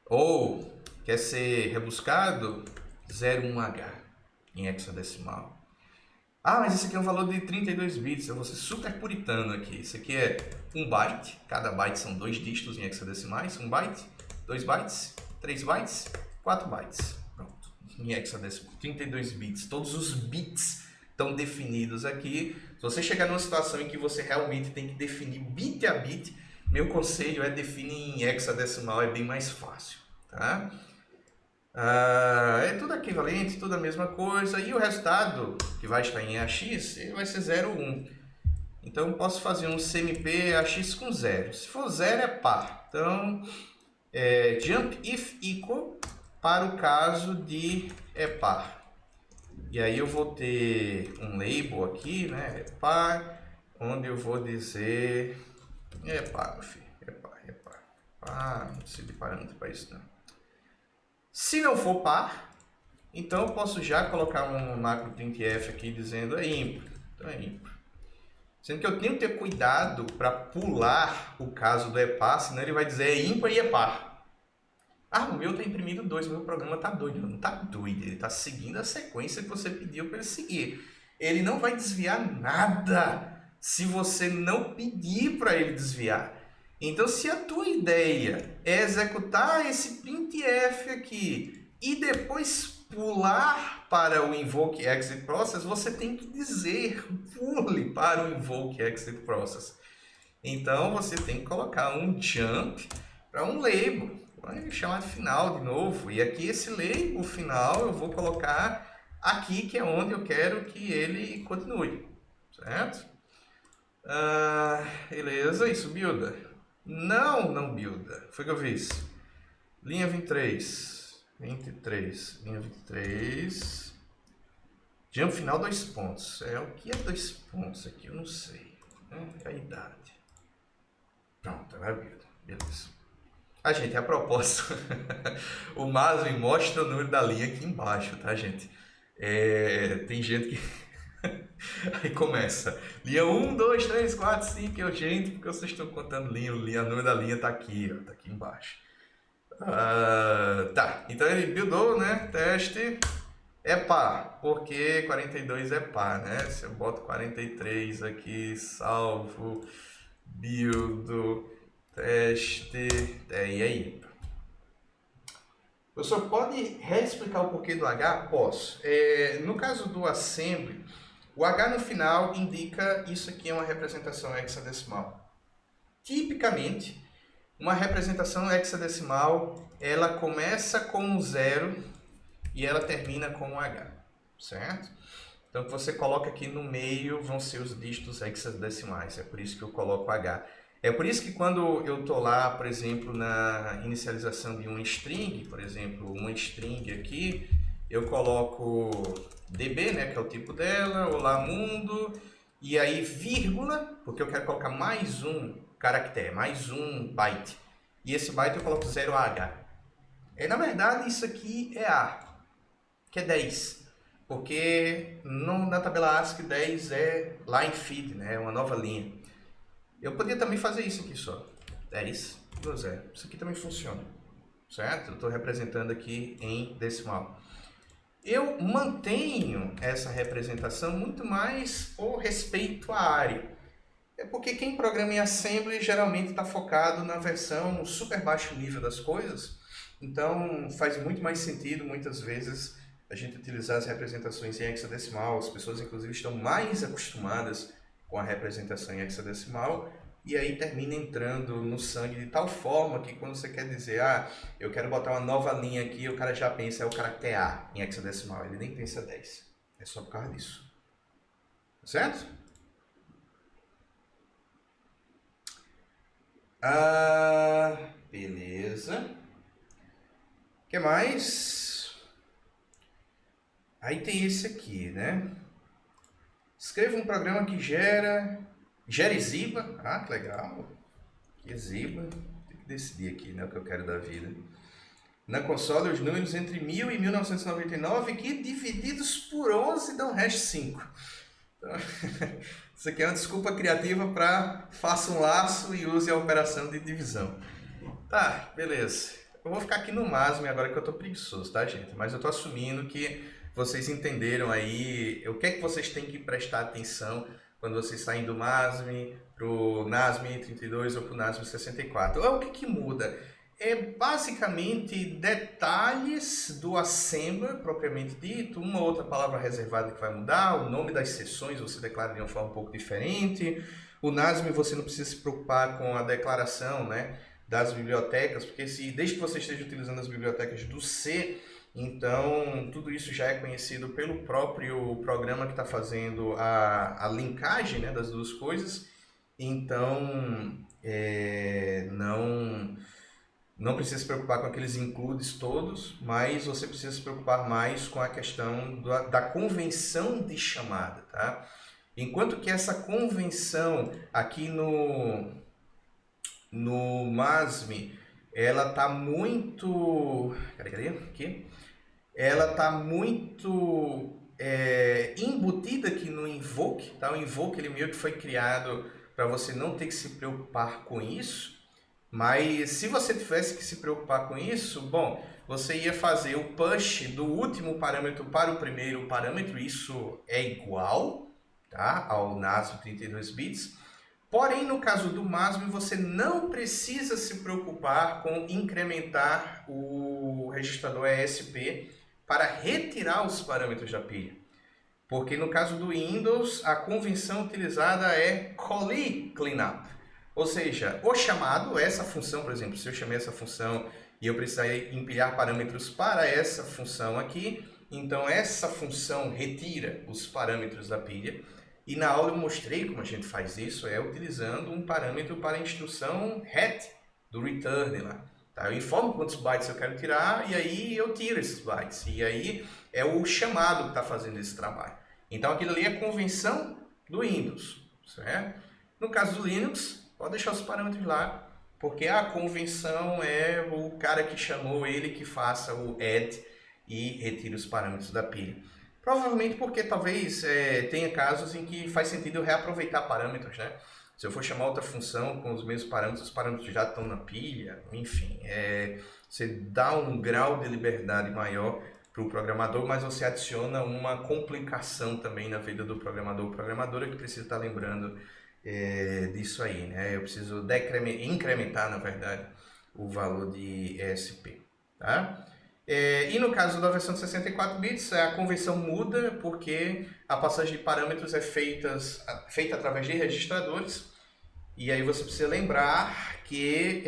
Ou, quer ser rebuscado, 01H em hexadecimal. Mas esse aqui é um valor de 32 bits, eu vou ser super puritano aqui. Isso aqui é 1 byte, cada byte são 2 dígitos em hexadecimais. 1 byte, 2 bytes, 3 bytes, 4 bytes. Pronto, em hexadecimal, 32 bits, todos os bits estão definidos aqui. Se você chegar numa situação em que você realmente tem que definir bit a bit, meu conselho é definir em hexadecimal, é bem mais fácil, tá? É tudo equivalente, tudo a mesma coisa, e o resultado, que vai estar em AX, ele vai ser 0, 1. Então, eu posso fazer um CMP AX com 0. Se for 0, é par. Então, jump if equal para o caso de é par. E aí eu vou ter um label aqui, né, é par, onde eu vou dizer é par, meu filho, é par. Não precisa de parâmetro para isso, não. Se não for par, então eu posso já colocar um macro printf aqui dizendo é ímpar. Então é ímpar. Sendo que eu tenho que ter cuidado para pular o caso do é par, senão ele vai dizer é ímpar e é par. O meu está imprimindo 2, o meu programa está doido. Não está doido, ele está seguindo a sequência que você pediu para ele seguir. Ele não vai desviar nada se você não pedir para ele desviar. Então, se a tua ideia é executar esse printf aqui e depois pular para o invoke exit process, você tem que dizer pule para o invoke exit process. Então, você tem que colocar um jump para um label, vai chamar de final de novo. E aqui esse label final eu vou colocar aqui, que é onde eu quero que ele continue, certo? Beleza, isso builda. Não builda. Foi o que eu fiz. Linha 23. Linha 23. Jump final 2 pontos. O que é 2 pontos aqui? Eu não sei. É a idade. Pronto, agora builda. Beleza. Gente, a propósito, o Masvin mostra o número da linha aqui embaixo, tá, gente? Tem gente que... Aí começa, linha 1, 2, 3, 4, 5, gente, porque vocês estão contando linha, o número da linha tá aqui, ó, tá aqui embaixo. Tá, então ele buildou, né, teste, é par, porque 42 é par, né? Se eu boto 43 aqui, salvo, buildo, teste, e aí? Professor, pode reexplicar o porquê do H? Posso. No caso do assembly, o H no final indica isso aqui é uma representação hexadecimal. Tipicamente, uma representação hexadecimal, ela começa com um 0 e ela termina com um H, certo? Então, o que você coloca aqui no meio vão ser os dígitos hexadecimais, é por isso que eu coloco H. É por isso que quando eu estou lá, por exemplo, na inicialização de uma string, por exemplo, uma string aqui, eu coloco db, né, que é o tipo dela, olá mundo, e aí vírgula, porque eu quero colocar mais um caractere, mais um byte. E esse byte eu coloco 0AH. Na verdade, isso aqui é A, que é 10. Porque na tabela ASCII 10 é line feed, né, é uma nova linha. Eu poderia também fazer isso aqui só. 10 do 0. Isso aqui também funciona. Certo? Eu estou representando aqui em decimal. Eu mantenho essa representação muito mais por respeito à área. É porque quem programa em Assembly geralmente está focado na versão super baixo nível das coisas. Então faz muito mais sentido, muitas vezes, a gente utilizar as representações em hexadecimal. As pessoas, inclusive, estão mais acostumadas com a representação em hexadecimal, e aí termina entrando no sangue de tal forma que quando você quer dizer, eu quero botar uma nova linha aqui, o cara já pensa, é o caractere A em hexadecimal, ele nem pensa 10. É só por causa disso. Certo? Beleza. O que mais? Aí tem esse aqui, né? Escreva um programa que gera Exiba. Que legal. Que Exiba. Tem que decidir aqui, né, o que eu quero da vida. Na console, os números entre 1000 e 1999 que divididos por 11 dão hash 5. Então, isso aqui é uma desculpa criativa para faça um laço e use a operação de divisão. Tá, beleza. Eu vou ficar aqui no Masvin agora que eu estou preguiçoso, tá, gente? Mas eu estou assumindo que vocês entenderam aí o que é que vocês têm que prestar atenção quando vocês saem do Masvin para o NASM 32 ou para o NASM 64. O que muda? É basicamente detalhes do assembler propriamente dito, uma outra palavra reservada que vai mudar, o nome das seções você declara de uma forma um pouco diferente. O NASM você não precisa se preocupar com a declaração, né, das bibliotecas, porque desde que você esteja utilizando as bibliotecas do C, Então, tudo isso já é conhecido pelo próprio programa que está fazendo a linkagem, né, das duas coisas. Então, não precisa se preocupar com aqueles includes todos, mas você precisa se preocupar mais com a questão da convenção de chamada, tá? Enquanto que essa convenção aqui no MASM, ela está muito... Aqui. Ela está muito embutida aqui no Invoke, tá? O Invoke ele meio que foi criado para você não ter que se preocupar com isso, mas se você tivesse que se preocupar com isso, bom, você ia fazer o push do último parâmetro para o primeiro parâmetro, isso é igual, tá? Ao NASM 32 bits, porém no caso do MASM você não precisa se preocupar com incrementar o registrador ESP para retirar os parâmetros da pilha. Porque no caso do Windows, a convenção utilizada é callee cleanup. Ou seja, o chamado, essa função, por exemplo, se eu chamei essa função e eu precisar empilhar parâmetros para essa função aqui, então essa função retira os parâmetros da pilha. E na aula eu mostrei como a gente faz isso, utilizando um parâmetro para a instrução RET do return lá. Tá? Eu informo quantos bytes eu quero tirar e aí eu tiro esses bytes. E aí é o chamado que está fazendo esse trabalho. Então aquilo ali é a convenção do Windows. Certo? No caso do Linux, pode deixar os parâmetros lá, porque a convenção é o cara que chamou ele que faça o add e retire os parâmetros da pilha. Provavelmente porque talvez tenha casos em que faz sentido eu reaproveitar parâmetros, né? Se eu for chamar outra função com os mesmos parâmetros, os parâmetros já estão na pilha, enfim. Você dá um grau de liberdade maior para o programador, mas você adiciona uma complicação também na vida do programador ou programadora que precisa estar lembrando disso aí, né? Eu preciso incrementar, na verdade, o valor de ESP, tá? E no caso da versão de 64 bits, a convenção muda porque a passagem de parâmetros é feita através de registradores. E aí você precisa lembrar que,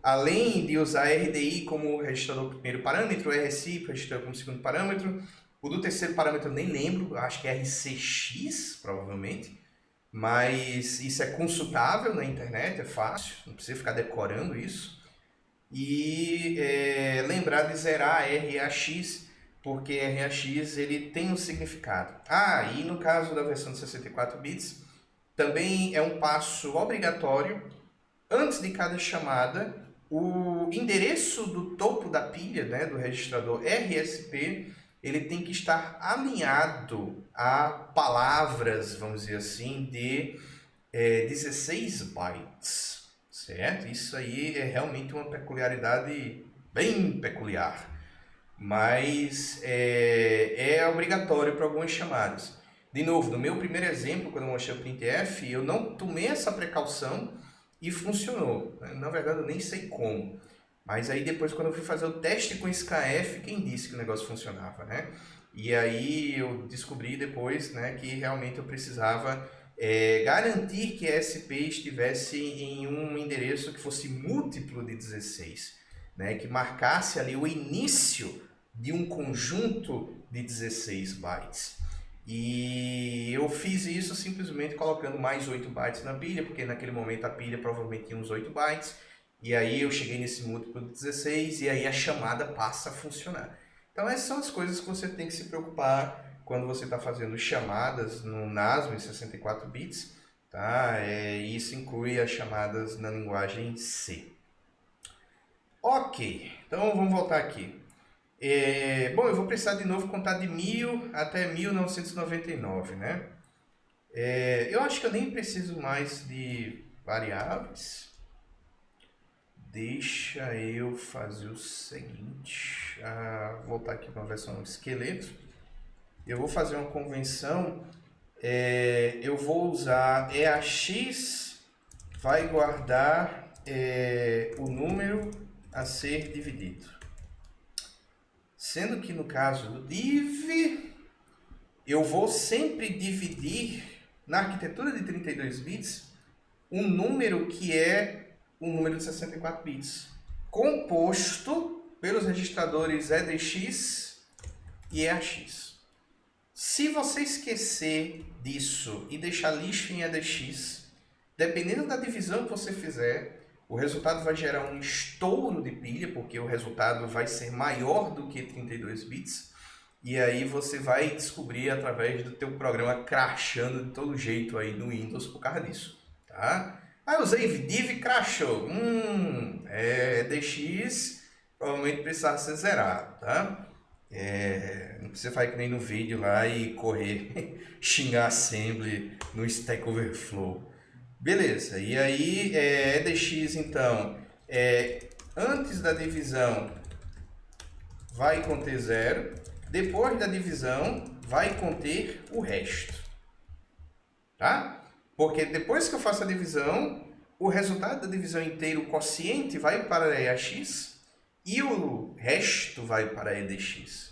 além de usar RDI como registrador primeiro parâmetro, RSI para registrador como segundo parâmetro, o do terceiro parâmetro eu nem lembro, acho que é RCX, provavelmente. Mas isso é consultável na internet, é fácil, não precisa ficar decorando isso. E lembrar de zerar RAX, porque RAX ele tem um significado. E no caso da versão de 64 bits, também é um passo obrigatório, antes de cada chamada, o endereço do topo da pilha, né, do registrador RSP, ele tem que estar alinhado a palavras, vamos dizer assim, de 16 bytes. Certo? Isso aí é realmente uma peculiaridade bem peculiar, mas é obrigatório para algumas chamadas. De novo, no meu primeiro exemplo, quando eu mostrei o printf, eu não tomei essa precaução e funcionou. Na verdade, eu nem sei como. Mas aí depois, quando eu fui fazer o teste com SKF, quem disse que o negócio funcionava, né? E aí eu descobri depois, né, que realmente eu precisava garantir que a SP estivesse em um endereço que fosse múltiplo de 16, né, que marcasse ali o início de um conjunto de 16 bytes. E eu fiz isso simplesmente colocando mais 8 bytes na pilha, porque naquele momento a pilha provavelmente tinha uns 8 bytes, e aí eu cheguei nesse múltiplo de 16 e aí a chamada passa a funcionar. Então essas são as coisas que você tem que se preocupar quando você está fazendo chamadas no NASM em 64 bits, tá? Isso inclui as chamadas na linguagem C. Ok, então vamos voltar aqui. Bom, eu vou precisar de novo contar de 1000 até 1999, né? Eu acho que eu nem preciso mais de variáveis. Deixa eu fazer o seguinte, voltar aqui para a versão esqueleto. Eu vou fazer uma convenção, eu vou usar EAX, vai guardar o número a ser dividido. Sendo que no caso do div, eu vou sempre dividir, na arquitetura de 32 bits, um número que é um número de 64 bits, composto pelos registradores EDX e EAX. Se você esquecer disso e deixar lixo em EDX, dependendo da divisão que você fizer, o resultado vai gerar um estouro de pilha, porque o resultado vai ser maior do que 32 bits. E aí você vai descobrir através do teu programa crashando de todo jeito aí no Windows por causa disso, tá? Ah, eu usei div crashou. EDX provavelmente precisava ser zerado, tá? Não precisa fazer que nem no vídeo lá e correr, xingar assembly no Stack Overflow. Beleza, e aí EDX então, antes da divisão vai conter 0, depois da divisão vai conter o resto, tá? Porque depois que eu faço a divisão, o resultado da divisão inteira, o quociente vai para EAX e o resto vai para EDX.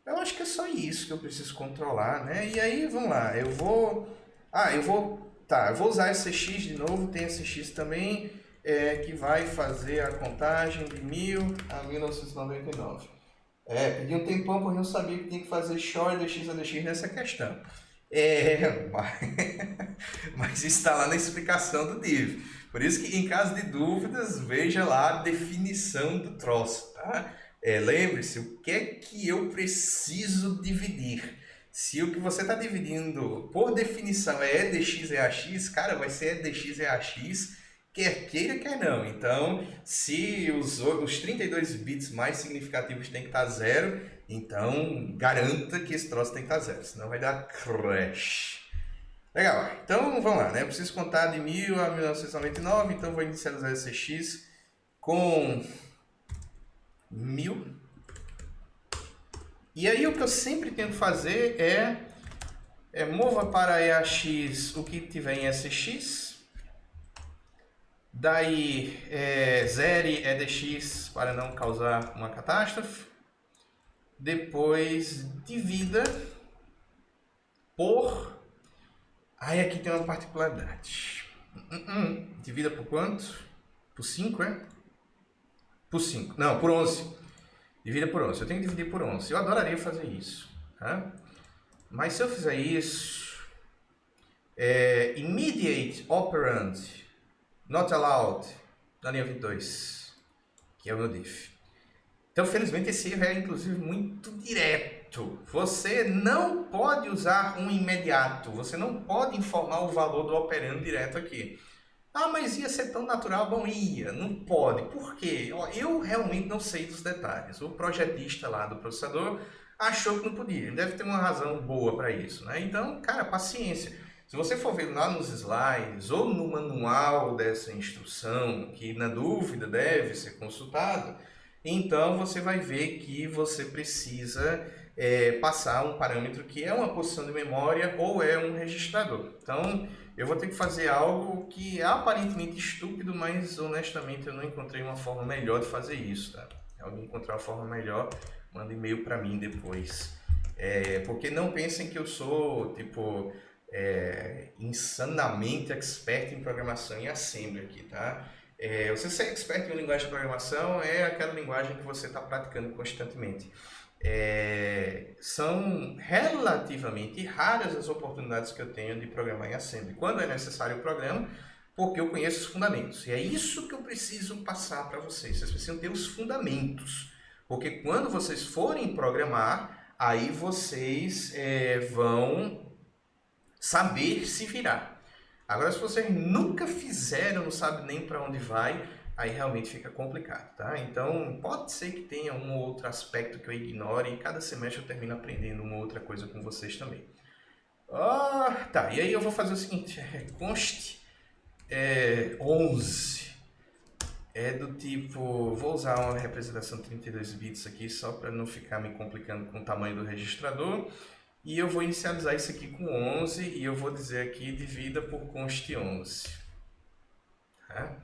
Eu acho que é só isso que eu preciso controlar, né? E aí, vamos lá, eu vou usar SX de novo, tem SX também, que vai fazer a contagem de 1000 a 1999. Pedi um tempão porque eu não sabia que tinha que fazer SHOR, EDX, EDX nessa questão. Mas está lá na explicação do div. Por isso que, em caso de dúvidas, veja lá a definição do troço, tá? Lembre-se, o que é que eu preciso dividir? Se o que você está dividindo, por definição, é EDX e EAX, cara, vai ser EDX e EAX, quer queira, quer não. Então, se os 32 bits mais significativos têm que estar 0, então garanta que esse troço tem que estar 0, senão vai dar crash. Legal, então vamos lá, né? Eu preciso contar de 1000 a 1999, então vou inicializar SX com 1000. E aí o que eu sempre tento fazer mova para EAX o que tiver em SX, daí zere EDX para não causar uma catástrofe, depois divida por... Aí aqui tem uma particularidade. Divida por quanto? Por 5, é? Por 5. Não, por 11. Divida por 11. Eu tenho que dividir por 11. Eu adoraria fazer isso, tá? Mas se eu fizer isso... immediate operand not allowed na linha 22, que é o meu diff. Então, felizmente, esse erro é, inclusive, muito direto. Você não pode usar um imediato. Você não pode informar o valor do operando direto aqui. Ah, mas ia ser tão natural? Bom, ia. Não pode. Por quê? Eu realmente não sei dos detalhes. O projetista lá do processador achou que não podia. Ele deve ter uma razão boa para isso, né? Então, cara, paciência. Se você for ver lá nos slides ou no manual dessa instrução, que na dúvida deve ser consultado, então você vai ver que você precisa passar um parâmetro que é uma posição de memória ou é um registrador. Então eu vou ter que fazer algo que é aparentemente estúpido, mas honestamente eu não encontrei uma forma melhor de fazer isso, tá? Se alguém encontrar uma forma melhor, manda e-mail para mim depois. Porque não pensem que eu sou tipo insanamente expert em programação e assembly aqui, tá? Você ser expert em uma linguagem de programação é aquela linguagem que você está praticando constantemente. São relativamente raras as oportunidades que eu tenho de programar em assembly. Quando é necessário o programa, porque eu conheço os fundamentos. E é isso que eu preciso passar para vocês. Vocês precisam ter os fundamentos. Porque quando vocês forem programar, aí vocês vão saber se virar. Agora, se vocês nunca fizeram, não sabem nem para onde vai, aí realmente fica complicado, tá? Então, pode ser que tenha um ou outro aspecto que eu ignore e cada semestre eu termino aprendendo uma outra coisa com vocês também. Tá, e aí eu vou fazer o seguinte, const 11 do tipo, vou usar uma representação 32 bits aqui só para não ficar me complicando com o tamanho do registrador. E eu vou inicializar isso aqui com 11 e eu vou dizer aqui divida por const 11. Tá?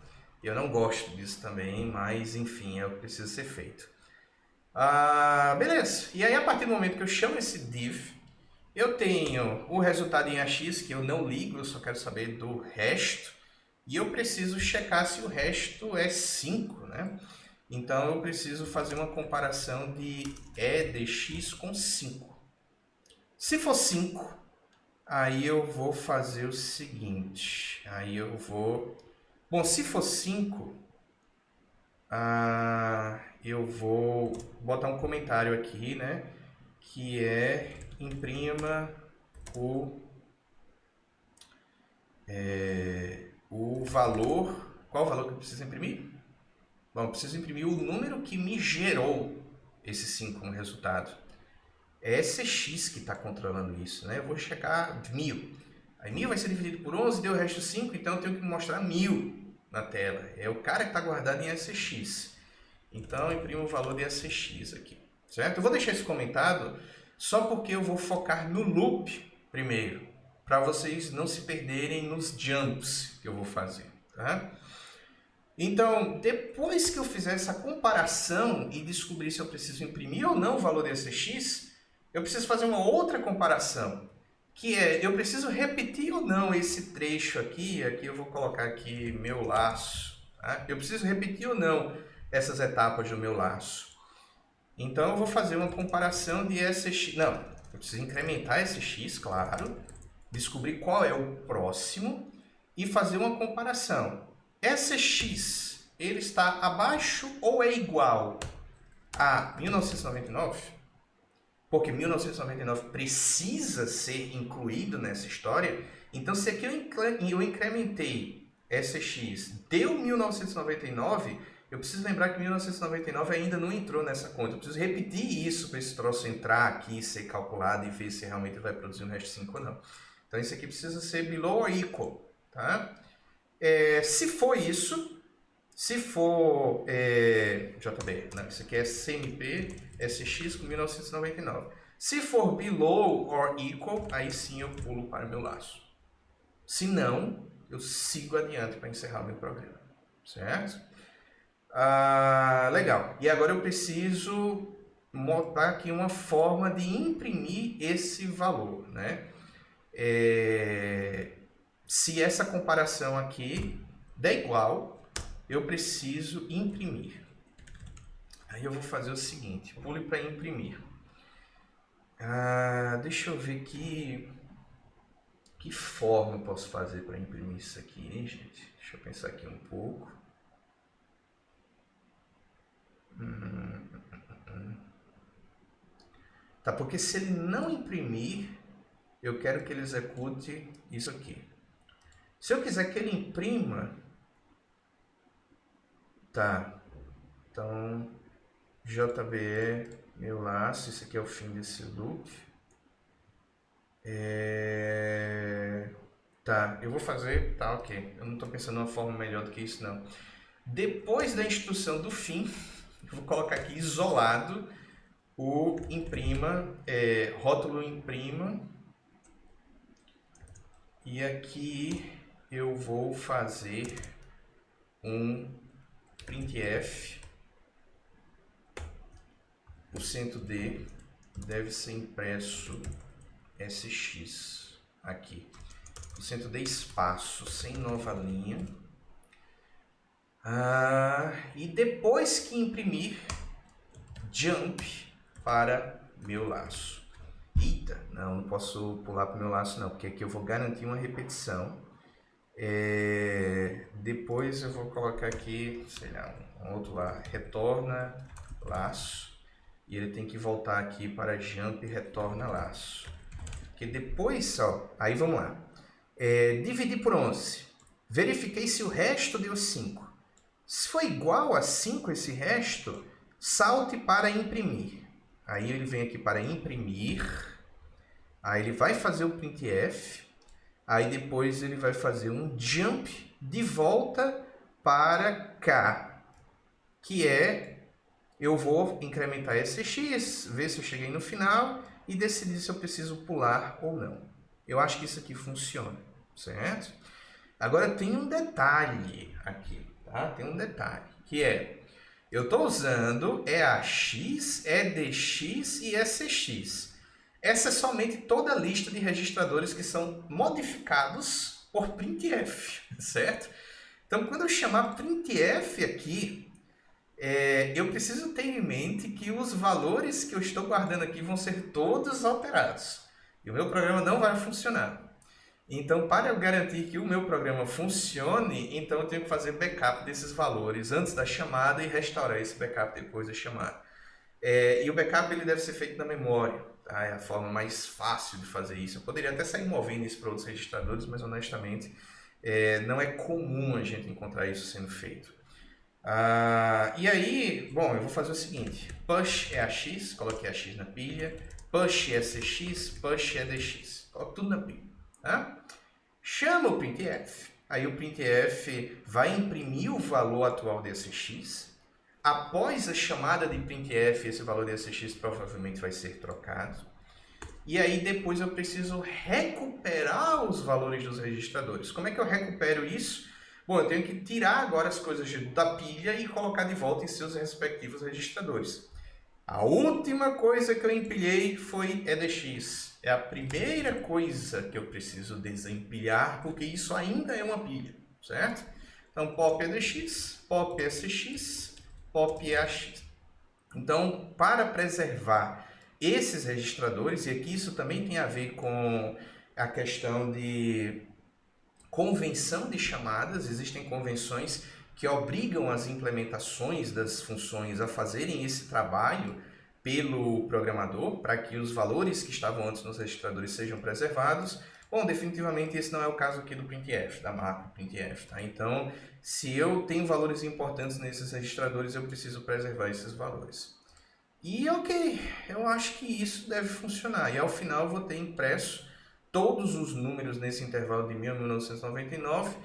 Eu não gosto disso também, mas enfim, é o que precisa ser feito. Beleza, e aí a partir do momento que eu chamo esse div, eu tenho o resultado em AX, que eu não ligo, eu só quero saber do resto. E eu preciso checar se o resto é 5, né? Então eu preciso fazer uma comparação de E de x com 5. Se for 5, aí eu vou fazer o seguinte. Aí eu vou... Bom, se for 5, eu vou botar um comentário aqui, né? Que é imprima o valor... Qual o valor que eu preciso imprimir? Bom, eu preciso imprimir o número que me gerou esse 5 como resultado. É esse x que está controlando isso, né? Eu vou checar 1000. Aí 1000 vai ser dividido por 11, deu o resto 5, então eu tenho que mostrar 1000 na tela. É o cara que está guardado em SX. Então eu imprimo o valor de SX aqui, certo? Eu vou deixar isso comentado só porque eu vou focar no loop primeiro, para vocês não se perderem nos jumps que eu vou fazer, tá? Então, depois que eu fizer essa comparação e descobrir se eu preciso imprimir ou não o valor de SX, eu preciso fazer uma outra comparação, que é, eu preciso repetir ou não esse trecho aqui eu vou colocar aqui meu laço, tá? Eu preciso repetir ou não essas etapas do meu laço. Então, eu vou fazer uma comparação de SX, não, eu preciso incrementar SX, claro, descobrir qual é o próximo e fazer uma comparação. SX, ele está abaixo ou é igual a 1999? Porque 1999 precisa ser incluído nessa história. Então, se aqui eu incrementei SX, deu 1999, eu preciso lembrar que 1999 ainda não entrou nessa conta. Eu preciso repetir isso para esse troço entrar aqui, ser calculado e ver se realmente vai produzir o resto 5 ou não. Então, isso aqui precisa ser below or equal, tá? Se for isso, se for JB, né? Isso aqui é CMP SX com 1999. Se for below or equal, aí sim eu pulo para o meu laço. Se não, eu sigo adiante para encerrar o meu programa, certo? Legal. E agora eu preciso montar aqui uma forma de imprimir esse valor, né? Se essa comparação aqui der igual, eu preciso imprimir. Aí eu vou fazer o seguinte, pule para imprimir. Deixa eu ver que forma eu posso fazer para imprimir isso aqui, hein, gente? Deixa eu pensar aqui um pouco. Tá, porque se ele não imprimir, eu quero que ele execute isso aqui. Se eu quiser que ele imprima, tá, então JBE, meu laço, isso aqui é o fim desse loop. Tá, eu vou fazer, tá, ok, eu não estou pensando numa forma melhor do que isso não. Depois da instrução do fim, eu vou colocar aqui isolado o imprima, rótulo imprima, e aqui eu vou fazer um printf, %d deve ser impresso SX, aqui, %d espaço, sem nova linha, e depois que imprimir, jump para meu laço. Eita, não posso pular para o meu laço não, porque aqui eu vou garantir uma repetição. Depois eu vou colocar aqui, sei lá, um outro lá, retorna laço, e ele tem que voltar aqui para jump retorna laço. Porque depois, aí vamos lá, dividir por 11, verifiquei se o resto deu 5. Se for igual a 5 esse resto, salte para imprimir. Aí ele vem aqui para imprimir, aí ele vai fazer o printf, aí depois ele vai fazer um jump de volta para cá, que eu vou incrementar SX, ver se eu cheguei no final e decidir se eu preciso pular ou não. Eu acho que isso aqui funciona, certo? Agora tem um detalhe aqui, tá? Tem um detalhe, que eu estou usando EAX, EDX e SX. Essa é somente toda a lista de registradores que são modificados por printf, certo? Então, quando eu chamar printf aqui, eu preciso ter em mente que os valores que eu estou guardando aqui vão ser todos alterados. E o meu programa não vai funcionar. Então, para eu garantir que o meu programa funcione, então eu tenho que fazer backup desses valores antes da chamada e restaurar esse backup depois da chamada. E o backup ele deve ser feito na memória, tá? É a forma mais fácil de fazer isso. Eu poderia até sair movendo isso para outros registradores, mas honestamente não é comum a gente encontrar isso sendo feito. E aí, bom, eu vou fazer o seguinte: push EAX, coloquei AX na pilha, push ECX, push EDX, coloco tudo na pilha. Tá? Chama o printf, aí o printf vai imprimir o valor atual de ECX. Após a chamada de printf, esse valor de ECX provavelmente vai ser trocado. E aí depois eu preciso recuperar os valores dos registradores. Como é que eu recupero isso? Bom, eu tenho que tirar agora as coisas da pilha e colocar de volta em seus respectivos registradores. A última coisa que eu empilhei foi EDX. É a primeira coisa que eu preciso desempilhar, porque isso ainda é uma pilha, certo? Então, pop EDX, pop SX, pop EAX. Então, para preservar esses registradores, e aqui isso também tem a ver com a questão de convenção de chamadas, existem convenções que obrigam as implementações das funções a fazerem esse trabalho pelo programador, para que os valores que estavam antes nos registradores sejam preservados. Bom, definitivamente esse não é o caso aqui do printf, da macro printf, tá? Então, se eu tenho valores importantes nesses registradores, eu preciso preservar esses valores. E ok, eu acho que isso deve funcionar. E ao final eu vou ter impresso todos os números nesse intervalo de 1000 a 1999,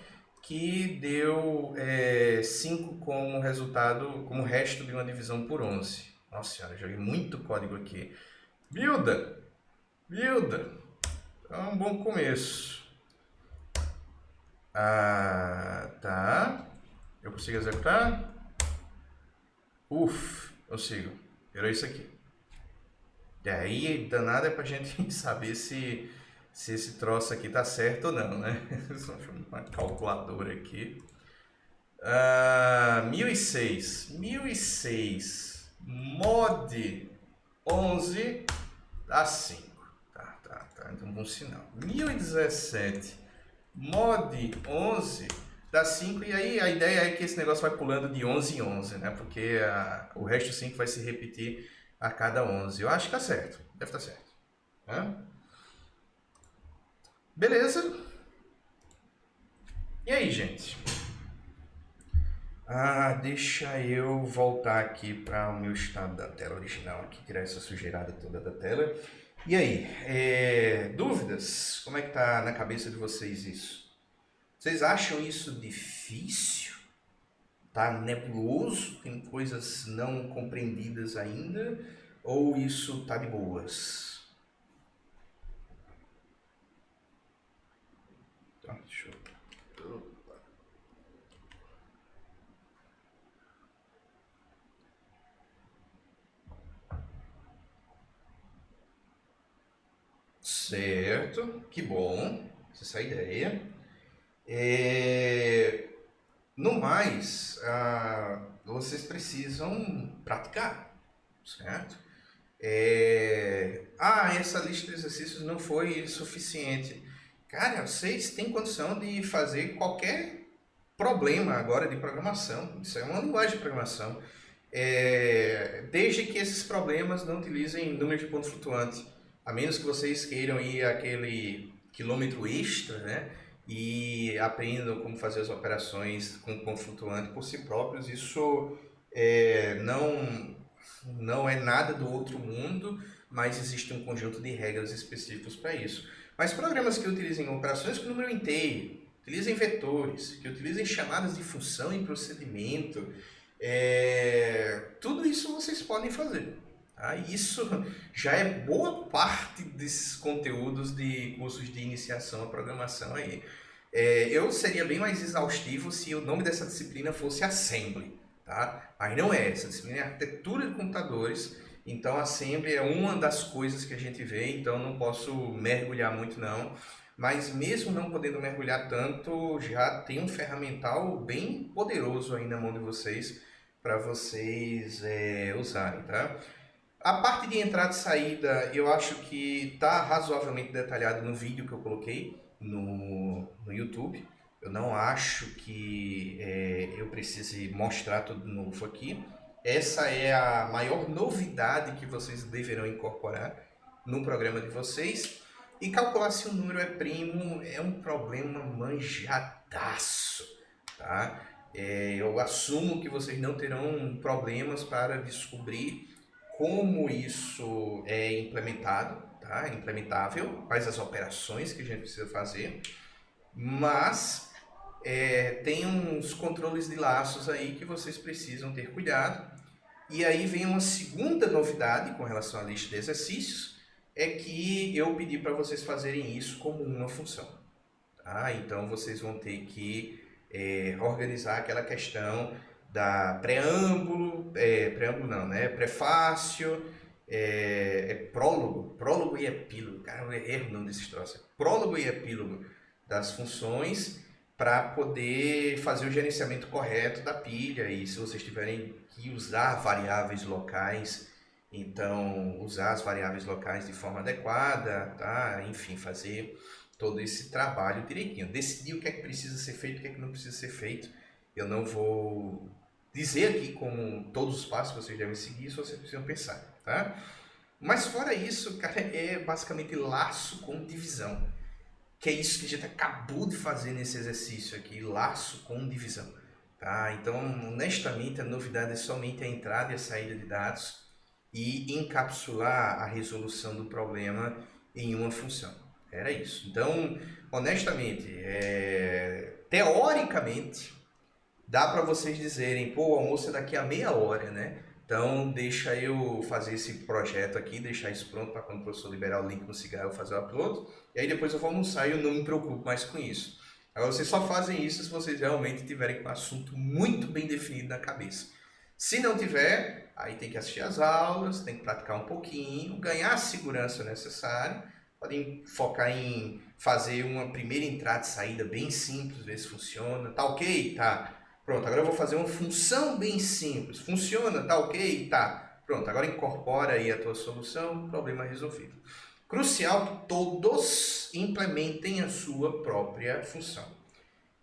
que deu 5 como resultado, como resto de uma divisão por 11. Nossa senhora, joguei muito código aqui. Builda! É um bom começo. Tá. Eu consigo executar? Consigo. Virou isso aqui. E aí, danado é pra gente saber se esse troço aqui tá certo ou não, né? Só uma calculadora aqui. 1006 mod 11 dá 5. Tá. Então, bom sinal. 1017 mod 11 dá 5. E aí a ideia é que esse negócio vai pulando de 11 em 11, né? Porque o resto 5 vai se repetir a cada 11. Eu acho que tá certo. Deve estar certo. Beleza? E aí, gente? Deixa eu voltar aqui para o meu estado da tela original, aqui, tirar essa sujeirada toda da tela. E aí, dúvidas? Como é que tá na cabeça de vocês isso? Vocês acham isso difícil? Tá nebuloso? Tem coisas não compreendidas ainda? Ou isso tá de boas? Tá, deixa eu... Certo, que bom, essa é a ideia. No mais, vocês precisam praticar, certo? Essa lista de exercícios não foi suficiente. Cara, vocês têm condição de fazer qualquer problema agora de programação. Isso é uma linguagem de programação. Desde que esses problemas não utilizem número de ponto flutuante. A menos que vocês queiram ir aquele quilômetro extra, né? E aprendam como fazer as operações com ponto flutuante por si próprios. Isso não é nada do outro mundo, mas existe um conjunto de regras específicos para isso. Mas programas que utilizem operações com número inteiro, utilizem vetores, que utilizem chamadas de função e procedimento, tudo isso vocês podem fazer. Isso já é boa parte desses conteúdos de cursos de iniciação à programação aí. Eu seria bem mais exaustivo se o nome dessa disciplina fosse Assembly, tá? Mas não é, essa disciplina é Arquitetura de Computadores, então Assembly é uma das coisas que a gente vê, então não posso mergulhar muito não. Mas mesmo não podendo mergulhar tanto, já tem um ferramental bem poderoso aí na mão de vocês, para vocês usarem, tá? A parte de entrada e saída, eu acho que está razoavelmente detalhado no vídeo que eu coloquei no YouTube. Eu não acho que eu precise mostrar tudo de novo aqui. Essa é a maior novidade que vocês deverão incorporar no programa de vocês. E calcular se o número é primo é um problema manjadaço, tá? Eu assumo que vocês não terão problemas para descobrir como isso é implementado, tá? Implementável, quais as operações que a gente precisa fazer, mas tem uns controles de laços aí que vocês precisam ter cuidado. E aí vem uma segunda novidade com relação à lista de exercícios, é que eu pedi para vocês fazerem isso como uma função. Tá? Então vocês vão ter que organizar aquela questão da preâmbulo, preâmbulo não, né? Prefácio, prólogo e epílogo, cara, eu erro o nome desses troços. Prólogo e epílogo das funções para poder fazer o gerenciamento correto da pilha e se vocês tiverem que usar variáveis locais, então usar as variáveis locais de forma adequada, tá? Enfim, fazer todo esse trabalho direitinho. Decidir o que é que precisa ser feito, o que é que não precisa ser feito. Eu não vou dizer aqui como todos os passos que vocês devem seguir, só vocês precisam pensar, tá? Mas fora isso, cara, é basicamente laço com divisão. Que é isso que a gente acabou de fazer nesse exercício aqui, laço com divisão. Tá? Então, honestamente, a novidade é somente a entrada e a saída de dados e encapsular a resolução do problema em uma função. Era isso. Então, honestamente, teoricamente, dá para vocês dizerem, pô, o almoço é daqui a meia hora, né? Então, deixa eu fazer esse projeto aqui, deixar isso pronto para quando o professor liberar o link no cigarro eu fazer o upload. E aí depois eu vou almoçar e eu não me preocupo mais com isso. Agora, vocês só fazem isso se vocês realmente tiverem com o assunto muito bem definido na cabeça. Se não tiver, aí tem que assistir às aulas, tem que praticar um pouquinho, ganhar a segurança necessária. Podem focar em fazer uma primeira entrada e saída bem simples, ver se funciona. Tá ok? Tá. Pronto, agora eu vou fazer uma função bem simples. Funciona? Tá ok? Tá. Pronto, agora incorpora aí a tua solução, problema resolvido. Crucial que todos implementem a sua própria função.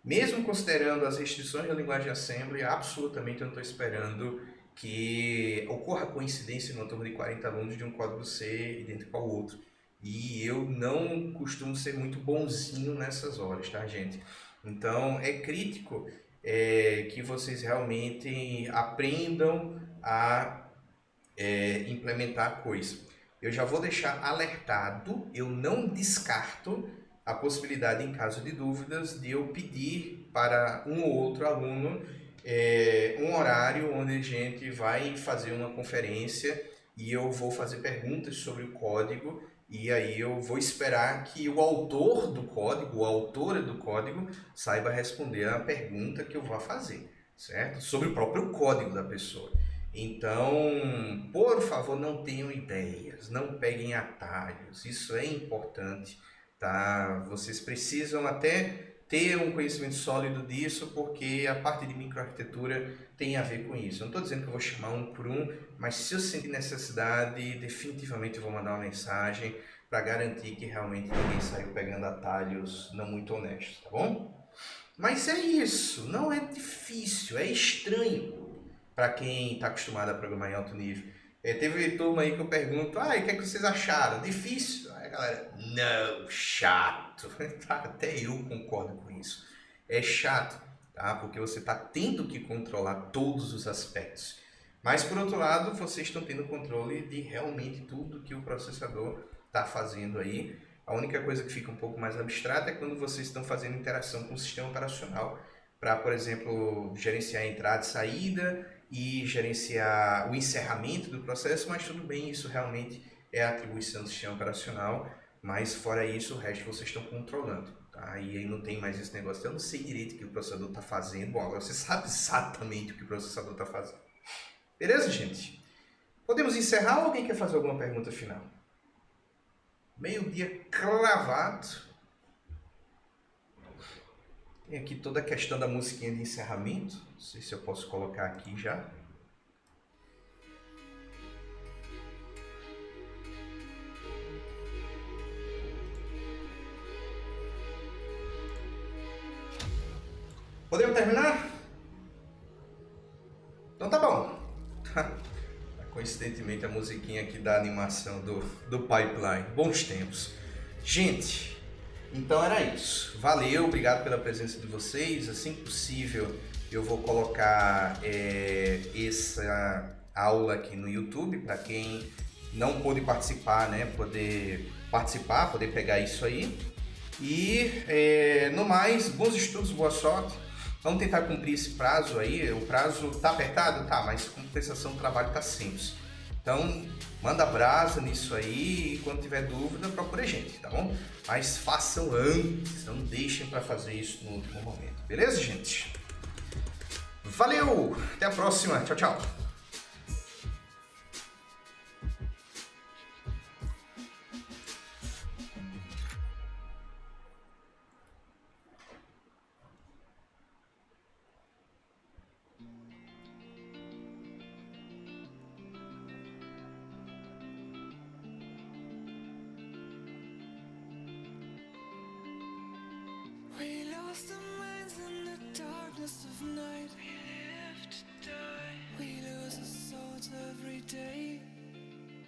Mesmo considerando as restrições da linguagem Assembly, absolutamente eu não estou esperando que ocorra coincidência numa turma de 40 alunos de um código C idêntico ao outro. E eu não costumo ser muito bonzinho nessas horas, tá, gente? Então, é crítico que vocês realmente aprendam a implementar a coisa. Eu já vou deixar alertado, eu não descarto a possibilidade, em caso de dúvidas, de eu pedir para um ou outro aluno um horário onde a gente vai fazer uma conferência e eu vou fazer perguntas sobre o código e aí eu vou esperar que o autor do código, ou a autora do código, saiba responder a pergunta que eu vou fazer, certo? Sobre o próprio código da pessoa. Então, por favor, não tenham ideias, não peguem atalhos, isso é importante, tá? Vocês precisam até ter um conhecimento sólido disso, porque a parte de microarquitetura tem a ver com isso. Eu não estou dizendo que eu vou chamar um por um, mas se eu sentir necessidade, definitivamente eu vou mandar uma mensagem para garantir que realmente ninguém saiu pegando atalhos não muito honestos, tá bom? Mas é isso, não é difícil, é estranho para quem está acostumado a programar em alto nível. Teve turma aí que eu pergunto, o que é que vocês acharam? Difícil? Aí a galera, não, chato. Até eu concordo com isso. É chato, tá? Porque você está tendo que controlar todos os aspectos. Mas, por outro lado, vocês estão tendo controle de realmente tudo que o processador está fazendo aí. A única coisa que fica um pouco mais abstrata é quando vocês estão fazendo interação com o sistema operacional para, por exemplo, gerenciar a entrada e saída e gerenciar o encerramento do processo, mas tudo bem, isso realmente é a atribuição do sistema operacional, mas fora isso, o resto vocês estão controlando, tá? E aí não tem mais esse negócio, eu não sei direito o que o processador está fazendo. Bom, agora você sabe exatamente o que o processador está fazendo. Beleza, gente? Podemos encerrar ou alguém quer fazer alguma pergunta final? Meio-dia cravado. Tem aqui toda a questão da musiquinha de encerramento. Não sei se eu posso colocar aqui já. Podemos terminar? Então tá bom. Coincidentemente a musiquinha aqui da animação do Pipeline. Bons tempos. Gente, então era isso. Valeu, obrigado pela presença de vocês. Assim que possível eu vou colocar essa aula aqui no YouTube para quem não pôde participar, né? Poder participar, poder pegar isso aí. E no mais, bons estudos, boa sorte. Vamos tentar cumprir esse prazo aí. O prazo tá apertado? Tá, mas compensação do trabalho tá simples. Então, manda brasa nisso aí e quando tiver dúvida, procure a gente, tá bom? Mas façam antes, não deixem para fazer isso no último momento. Beleza, gente? Valeu! Até a próxima. Tchau, tchau. We lost our minds in the darkness of night. We live to die. We lose our souls every day.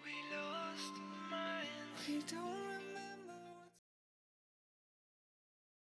We lost our minds. We don't